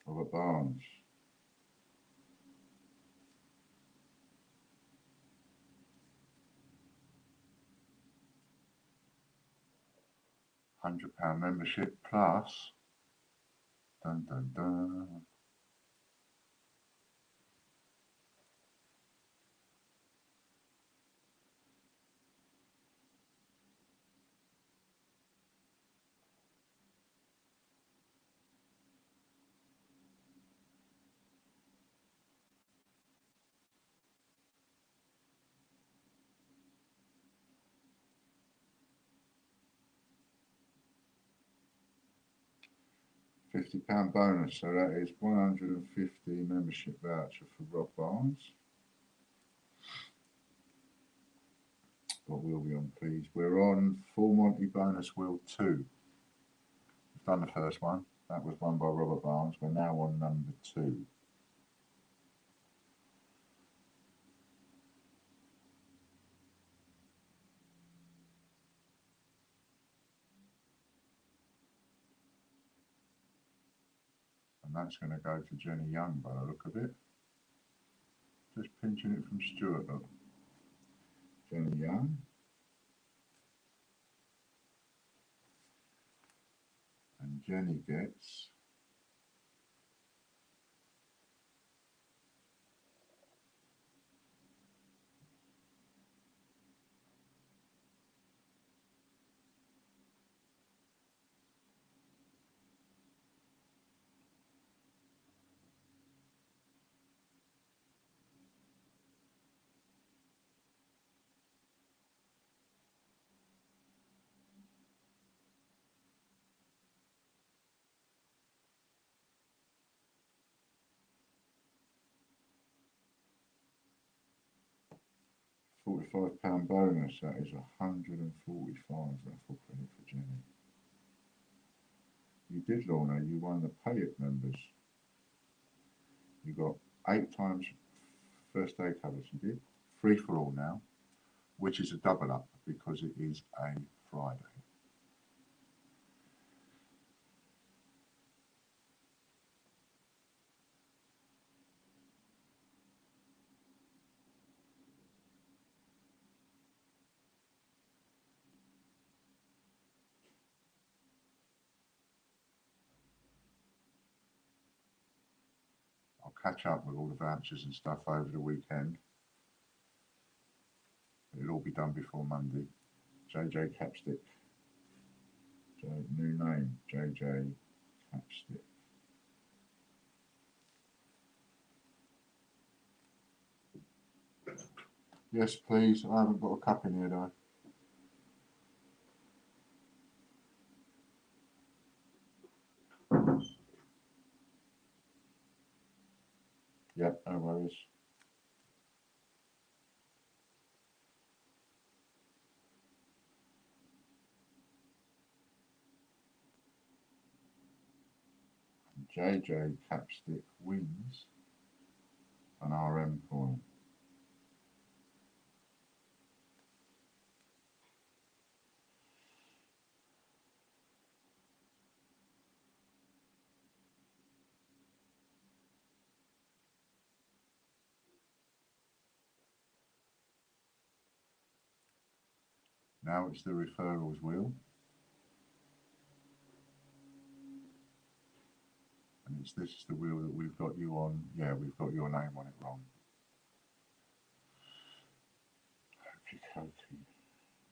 Robert Barnes. £100 membership plus. Dun dun dun. £50 bonus, so that is 150 membership voucher for Rob Barnes. What wheel we on, please? We're on Full Monty bonus wheel 2. We've done the first one. That was won by Robert Barnes. We're now on number 2. that's going to go to Jenny Young by the look of it. Just pinching it from Stuart, look. Jenny Young. And Jenny gets £45 bonus. That is 145. That's full credit for Jenny. You did, Lorna. You won the Pay It members. You got 8 times first aid covers. You did. Free for all now, which is a double up because it is a Friday. I'll catch up with all the vouchers and stuff over the weekend. It'll all be done before Monday. JJ Capstick. New name, JJ Capstick. Yes, please. I haven't got a cup in here, though. Yep, no worries. JJ Capstick wins an RM coin. Now it's the referrals wheel. And this is the wheel that we've got you on. Yeah, we've got your name on it wrong. Okay.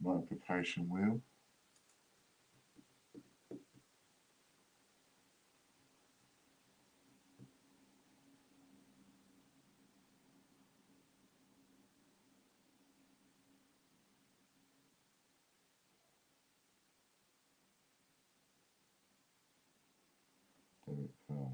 Multiplication wheel. Debit card.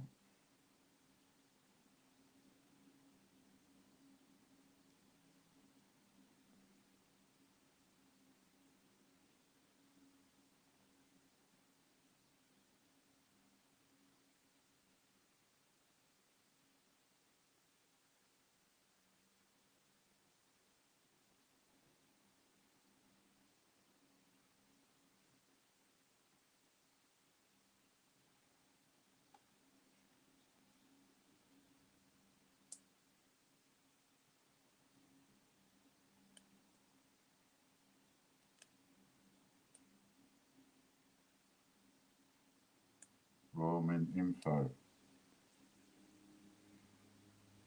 Royal Mint info.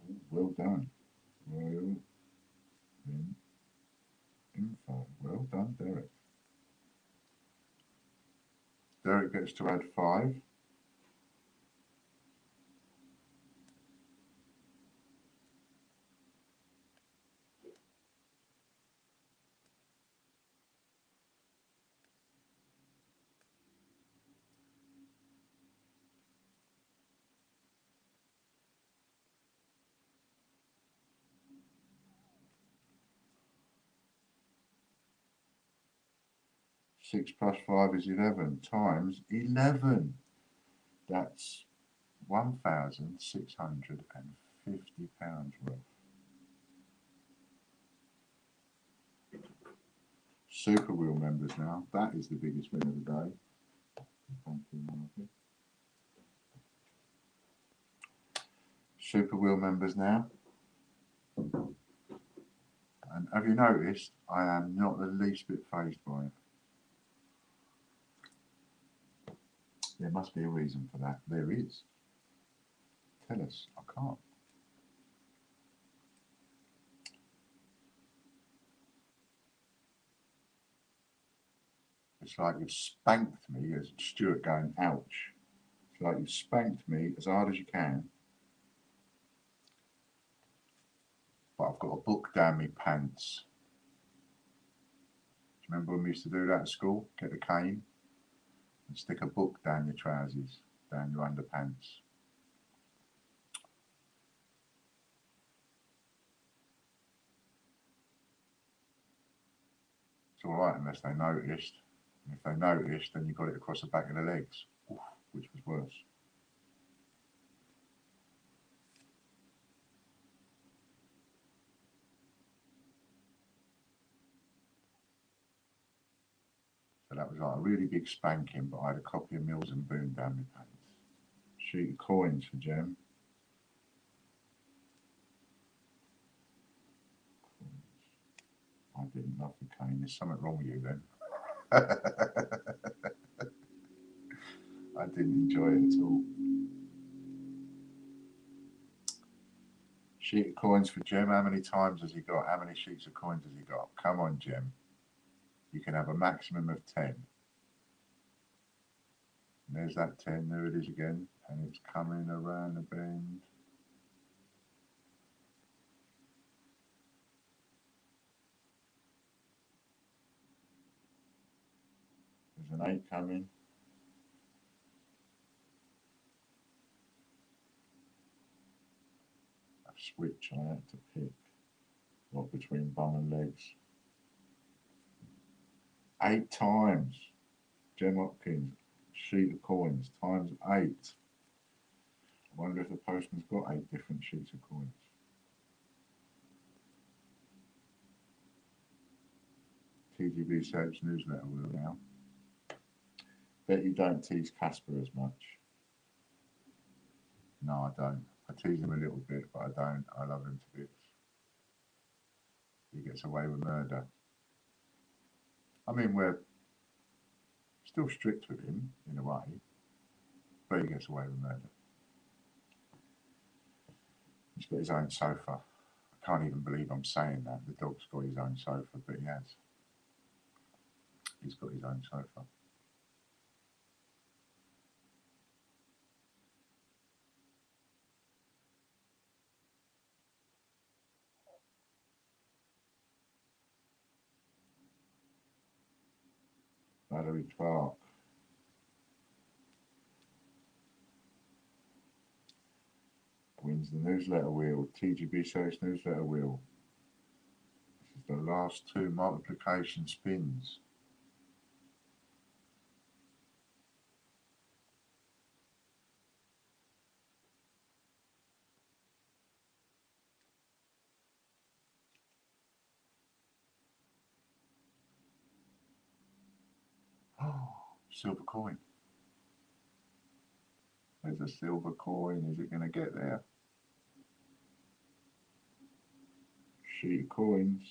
Ooh, well done. Royal Mint info. Well done, Derek. Derek gets to add 5. Six plus 5 is 11 times 11. That's £1,650 worth. Super Wheel members now. That is the biggest win of the day. Thank you, Marty. Super Wheel members now. And have you noticed I am not the least bit phased by it? There must be a reason for that. There is. Tell us. I can't. It's like you've spanked me, as Stuart going, ouch. It's like you've spanked me as hard as you can. But I've got a book down my pants. Do you remember when we used to do that at school? Get the cane and stick a book down your trousers, down your underpants. It's all right unless they noticed. And if they noticed, then you got it across the back of the legs, oof, which was worse. So that was like a really big spanking, but I had a copy of Mills and Boon down my pants. Sheet of coins for Jem. I didn't love the cane. There's something wrong with you then. I didn't enjoy it at all. Sheet of coins for Jem. How many times has he got? How many sheets of coins has he got? Come on, Jem. You can have a maximum of 10. And there's that 10. There it is again. And it's coming around the bend. There's an 8 coming. A switch I had to pick. What between bum and legs? 8 times. Jem Hopkins, sheet of coins, times 8. I wonder if the postman's got 8 different sheets of coins. TGB Soaps newsletter wheel now. Bet you don't tease Casper as much. No, I don't. I tease him a little bit, but I don't. I love him to bits. He gets away with murder. I mean, we're still strict with him in a way, but he gets away with murder. He's got his own sofa. I can't even believe I'm saying that. The dog's got his own sofa, but he has. He's got his own sofa. Valerie Clark. Wins the newsletter wheel. TGB Soaps newsletter wheel. This is the last 2 multiplication spins. Oh, silver coin. There's a silver coin. Is it going to get there? Sheet of coins.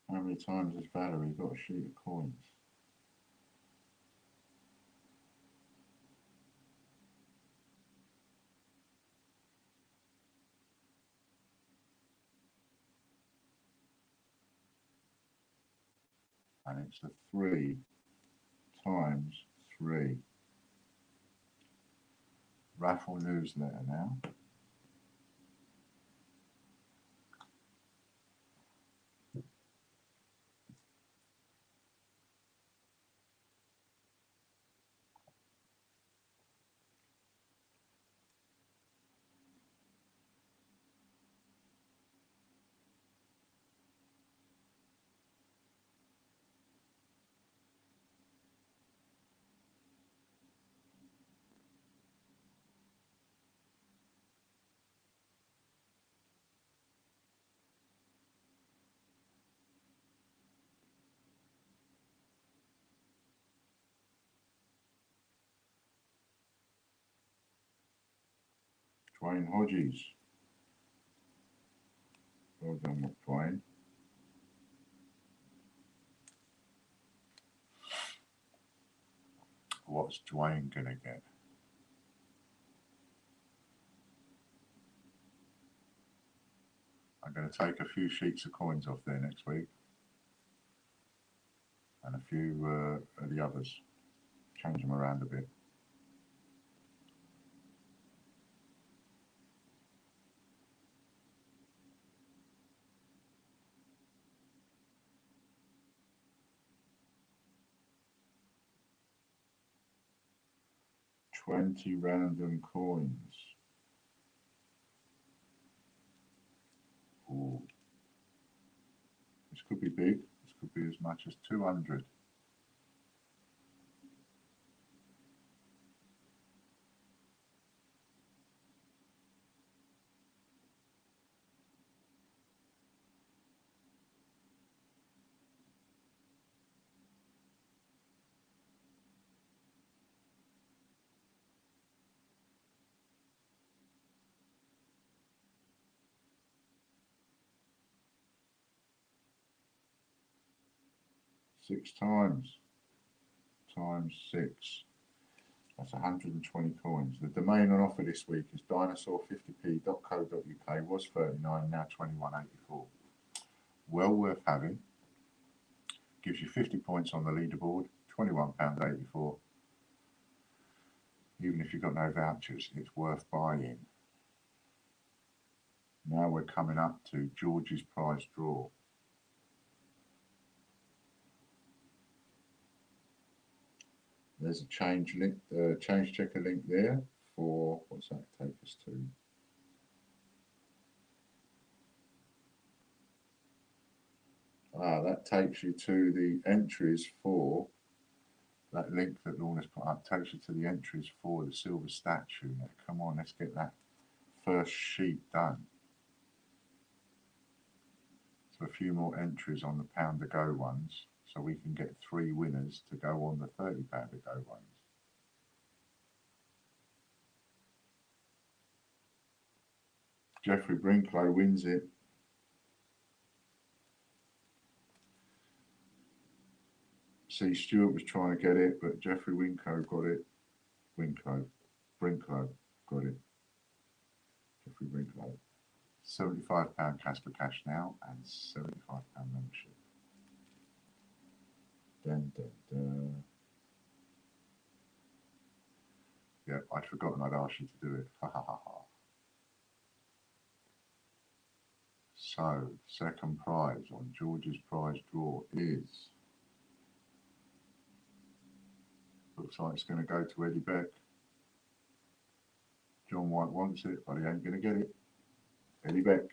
How many times has Valerie got a sheet of coins? And it's a 3 times 3. Raffle newsletter now. Dwayne Hodges. Well done, Dwayne. What's Dwayne gonna get? I'm going to take a few sheets of coins off there next week, and a few of the others. Change them around a bit. $20 random coins. Ooh. This could be big. This could be as much as 200. Six times 6. That's 120 coins. The domain on offer this week is dinosaur50p.co.uk. Was 39, now 21.84. Well worth having. Gives you 50 points on the leaderboard. £21.84. Even if you've got no vouchers, it's worth buying. Now we're coming up to George's prize draw. There's a change link, change checker link there for, what's that take us to? That takes you to the entries for, that link that Lorna's put up takes you to the entries for the silver statue. Now, come on, let's get that first sheet done. So a few more entries on the pound to go ones, so we can get 3 winners to go on the £30 to go ones. Jeffrey Brinklow wins it. See, Stuart was trying to get it, but Jeffrey Brinklow got it. Brinklow got it. Jeffrey Brinklow. £75 Casper Cash now and £75 membership. Dun, dun, dun. Yeah, I'd forgotten I'd asked you to do it. Ha ha ha ha. So, second prize on George's prize draw is, looks like it's going to go to Eddie Beck. John White wants it, but he ain't going to get it. Eddie Beck.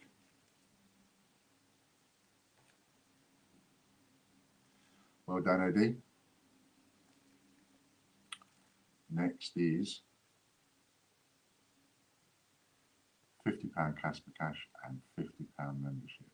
Well done, Eddie. Next is £50 Casper Cash and £50 membership.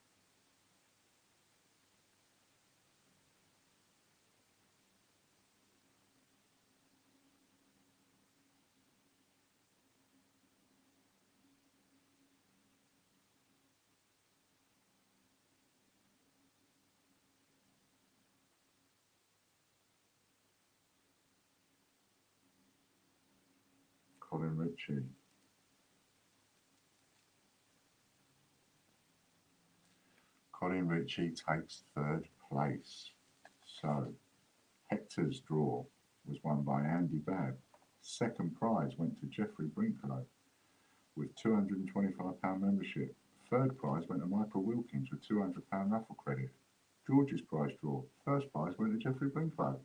Colin Ritchie. Colin Ritchie takes 3rd place. So, Hector's draw was won by Andy Babb. Second prize went to Jeffrey Brinklow with £225 membership. Third prize went to Michael Wilkins with £200 raffle credit. George's prize draw. First prize went to Jeffrey Brinklow.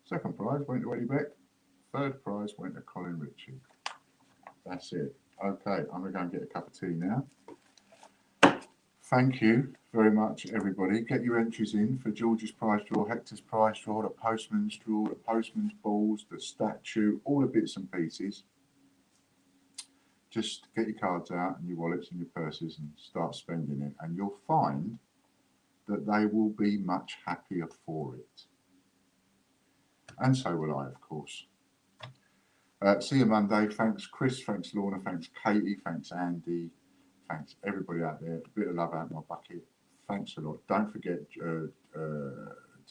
Second prize went to Eddie Beck. Third prize went to Colin Ritchie. That's it. Okay, I'm going to go and get a cup of tea now. Thank you very much, everybody. Get your entries in for George's prize draw, Hector's prize draw, the postman's draw, the postman's balls, the statue, all the bits and pieces. Just get your cards out and your wallets and your purses and start spending it, and you'll find that they will be much happier for it. And so will I, of course. See you Monday. Thanks, Chris. Thanks, Lorna. Thanks, Katie. Thanks, Andy. Thanks, everybody out there. A bit of love out my bucket. Thanks a lot. Don't forget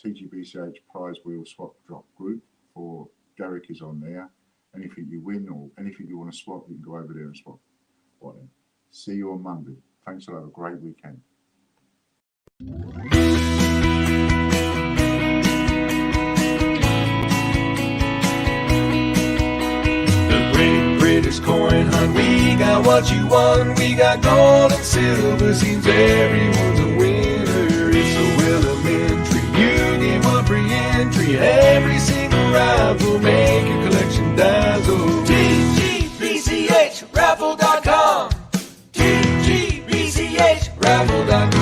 TGBCH Prize Wheel Swap Drop Group for Derek is on there. Anything you win or anything you want to swap, you can go over there and swap. Right then. See you on Monday. Thanks a lot. Have a great weekend. The Great British Coin Hunt. We got what you want. We got gold and silver. Seems everyone's a winner. It's so elementary. You get one free entry. Every single rifle make your collection dazzle. TGBCHraffle.com. TGBCHraffle.com.